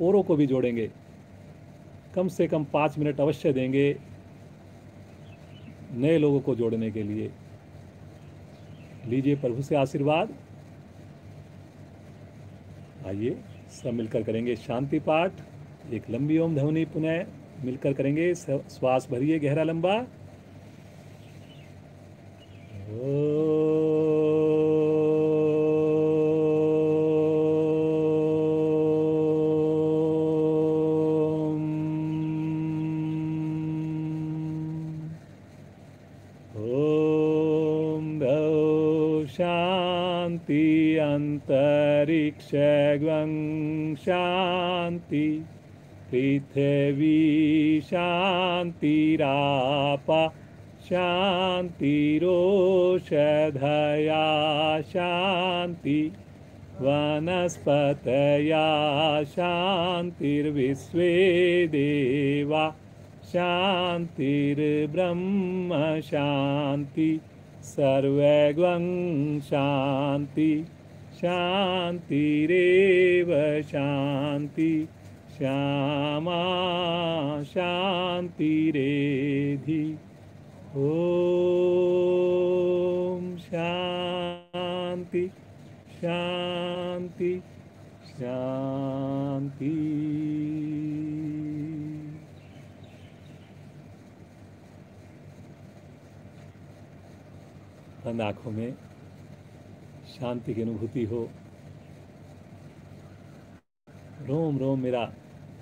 औरों को भी जोड़ेंगे। कम से कम 5 मिनट अवश्य देंगे नए लोगों को जोड़ने के लिए। लीजिए प्रभु से आशीर्वाद। आइए सब मिलकर करेंगे शांति पाठ। एक लंबी ओम ध्वनि पुनः मिलकर करेंगे। श्वास भरिए गहरा लंबा। शांति अंतरिक्षं शांति पृथ्वी शांतिरापा शांतिरोषधया शांति वनस्पतया शांतिर्विश्वे देवा शांतिर्ब्रह्म शांति सर्वगं शांति शांतिरेव शांति श्यामा शांतिरेधि। ओम शांति शांति शांति। बंद आँखों में शांति की अनुभूति हो। रोम रोम मेरा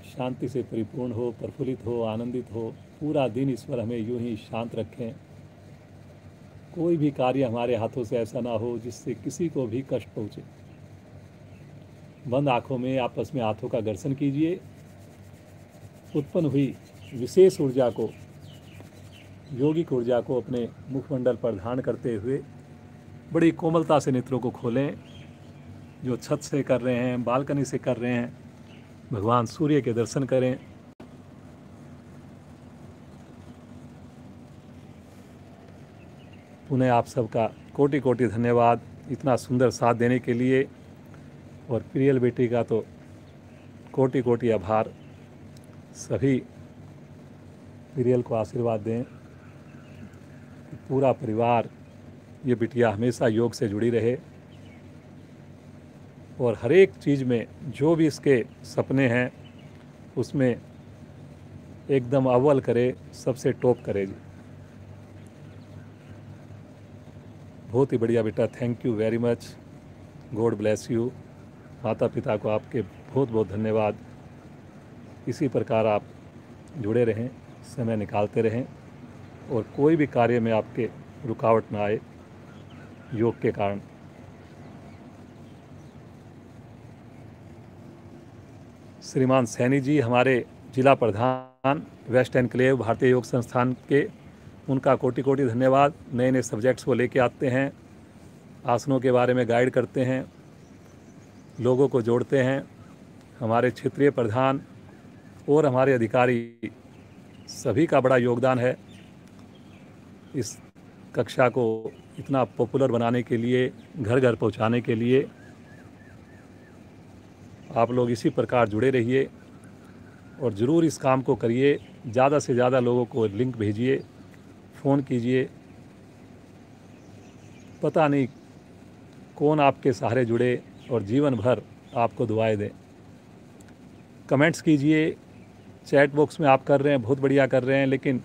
शांति से परिपूर्ण हो, प्रफुल्लित हो, आनंदित हो। पूरा दिन ईश्वर हमें यूं ही शांत रखें। कोई भी कार्य हमारे हाथों से ऐसा ना हो जिससे किसी को भी कष्ट पहुँचे। बंद आँखों में आपस में हाथों का घर्षण कीजिए। उत्पन्न हुई विशेष ऊर्जा को, योगिक ऊर्जा को अपने मुखमंडल पर धारण करते हुए बड़ी कोमलता से नेत्रों को खोलें। जो छत से कर रहे हैं, बालकनी से कर रहे हैं, भगवान सूर्य के दर्शन करें। पुनः आप सबका कोटि कोटि धन्यवाद इतना सुंदर साथ देने के लिए। और प्रियल बेटी का तो कोटि कोटि आभार। सभी प्रियल को आशीर्वाद दें कि पूरा परिवार, ये बिटिया हमेशा योग से जुड़ी रहे और हर एक चीज़ में जो भी इसके सपने हैं उसमें एकदम अव्वल करे, सबसे टॉप करे जी। बहुत ही बढ़िया बेटा, thank you very much, God bless you. माता पिता को आपके बहुत बहुत धन्यवाद। इसी प्रकार आप जुड़े रहें, समय निकालते रहें और कोई भी कार्य में आपके रुकावट ना आए योग के कारण। श्रीमान सैनी जी हमारे जिला प्रधान वेस्ट एनक्लेव भारतीय योग संस्थान के, उनका कोटि कोटि धन्यवाद। नए नए सब्जेक्ट्स को लेके आते हैं, आसनों के बारे में गाइड करते हैं, लोगों को जोड़ते हैं। हमारे क्षेत्रीय प्रधान और हमारे अधिकारी सभी का बड़ा योगदान है इस कक्षा को इतना पॉपुलर बनाने के लिए, घर घर पहुंचाने के लिए। आप लोग इसी प्रकार जुड़े रहिए और ज़रूर इस काम को करिए। ज़्यादा से ज़्यादा लोगों को लिंक भेजिए, फ़ोन कीजिए। पता नहीं कौन आपके सहारे जुड़े और जीवन भर आपको दुआएं दें। कमेंट्स कीजिए, चैट बॉक्स में आप कर रहे हैं, बहुत बढ़िया कर रहे हैं, लेकिन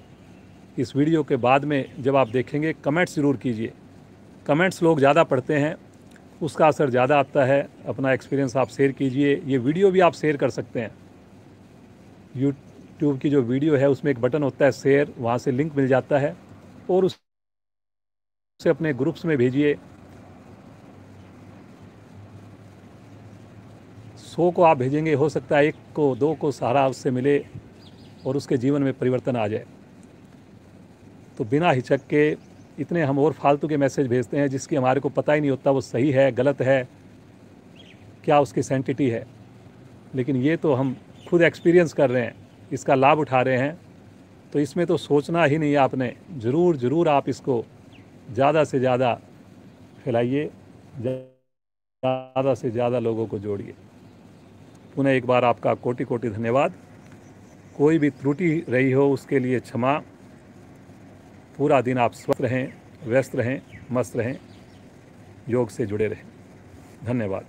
इस वीडियो के बाद में जब आप देखेंगे कमेंट्स ज़रूर कीजिए। कमेंट्स लोग ज़्यादा पढ़ते हैं, उसका असर ज़्यादा आता है। अपना एक्सपीरियंस आप शेयर कीजिए। ये वीडियो भी आप शेयर कर सकते हैं। यूट्यूब की जो वीडियो है उसमें एक बटन होता है शेयर, वहाँ से लिंक मिल जाता है और उसे अपने ग्रुप्स में भेजिए। 100 को आप भेजेंगे, हो सकता है 1 को 2 को सहारा उससे मिले और उसके जीवन में परिवर्तन आ जाए। तो बिना हिचक के इतने हम और फालतू के मैसेज भेजते हैं जिसकी हमारे को पता ही नहीं होता वो सही है, गलत है, क्या उसकी सेंटिटी है। लेकिन ये तो हम खुद एक्सपीरियंस कर रहे हैं, इसका लाभ उठा रहे हैं, तो इसमें तो सोचना ही नहीं है आपने। ज़रूर आप इसको ज़्यादा से ज़्यादा फैलाइए, ज़्यादा से ज़्यादा लोगों को जोड़िए। पुनः एक बार आपका कोटि कोटि धन्यवाद। कोई भी त्रुटि रही हो उसके लिए क्षमा। पूरा दिन आप स्वस्थ रहें, व्यस्त रहें, मस्त रहें, योग से जुड़े रहें। धन्यवाद।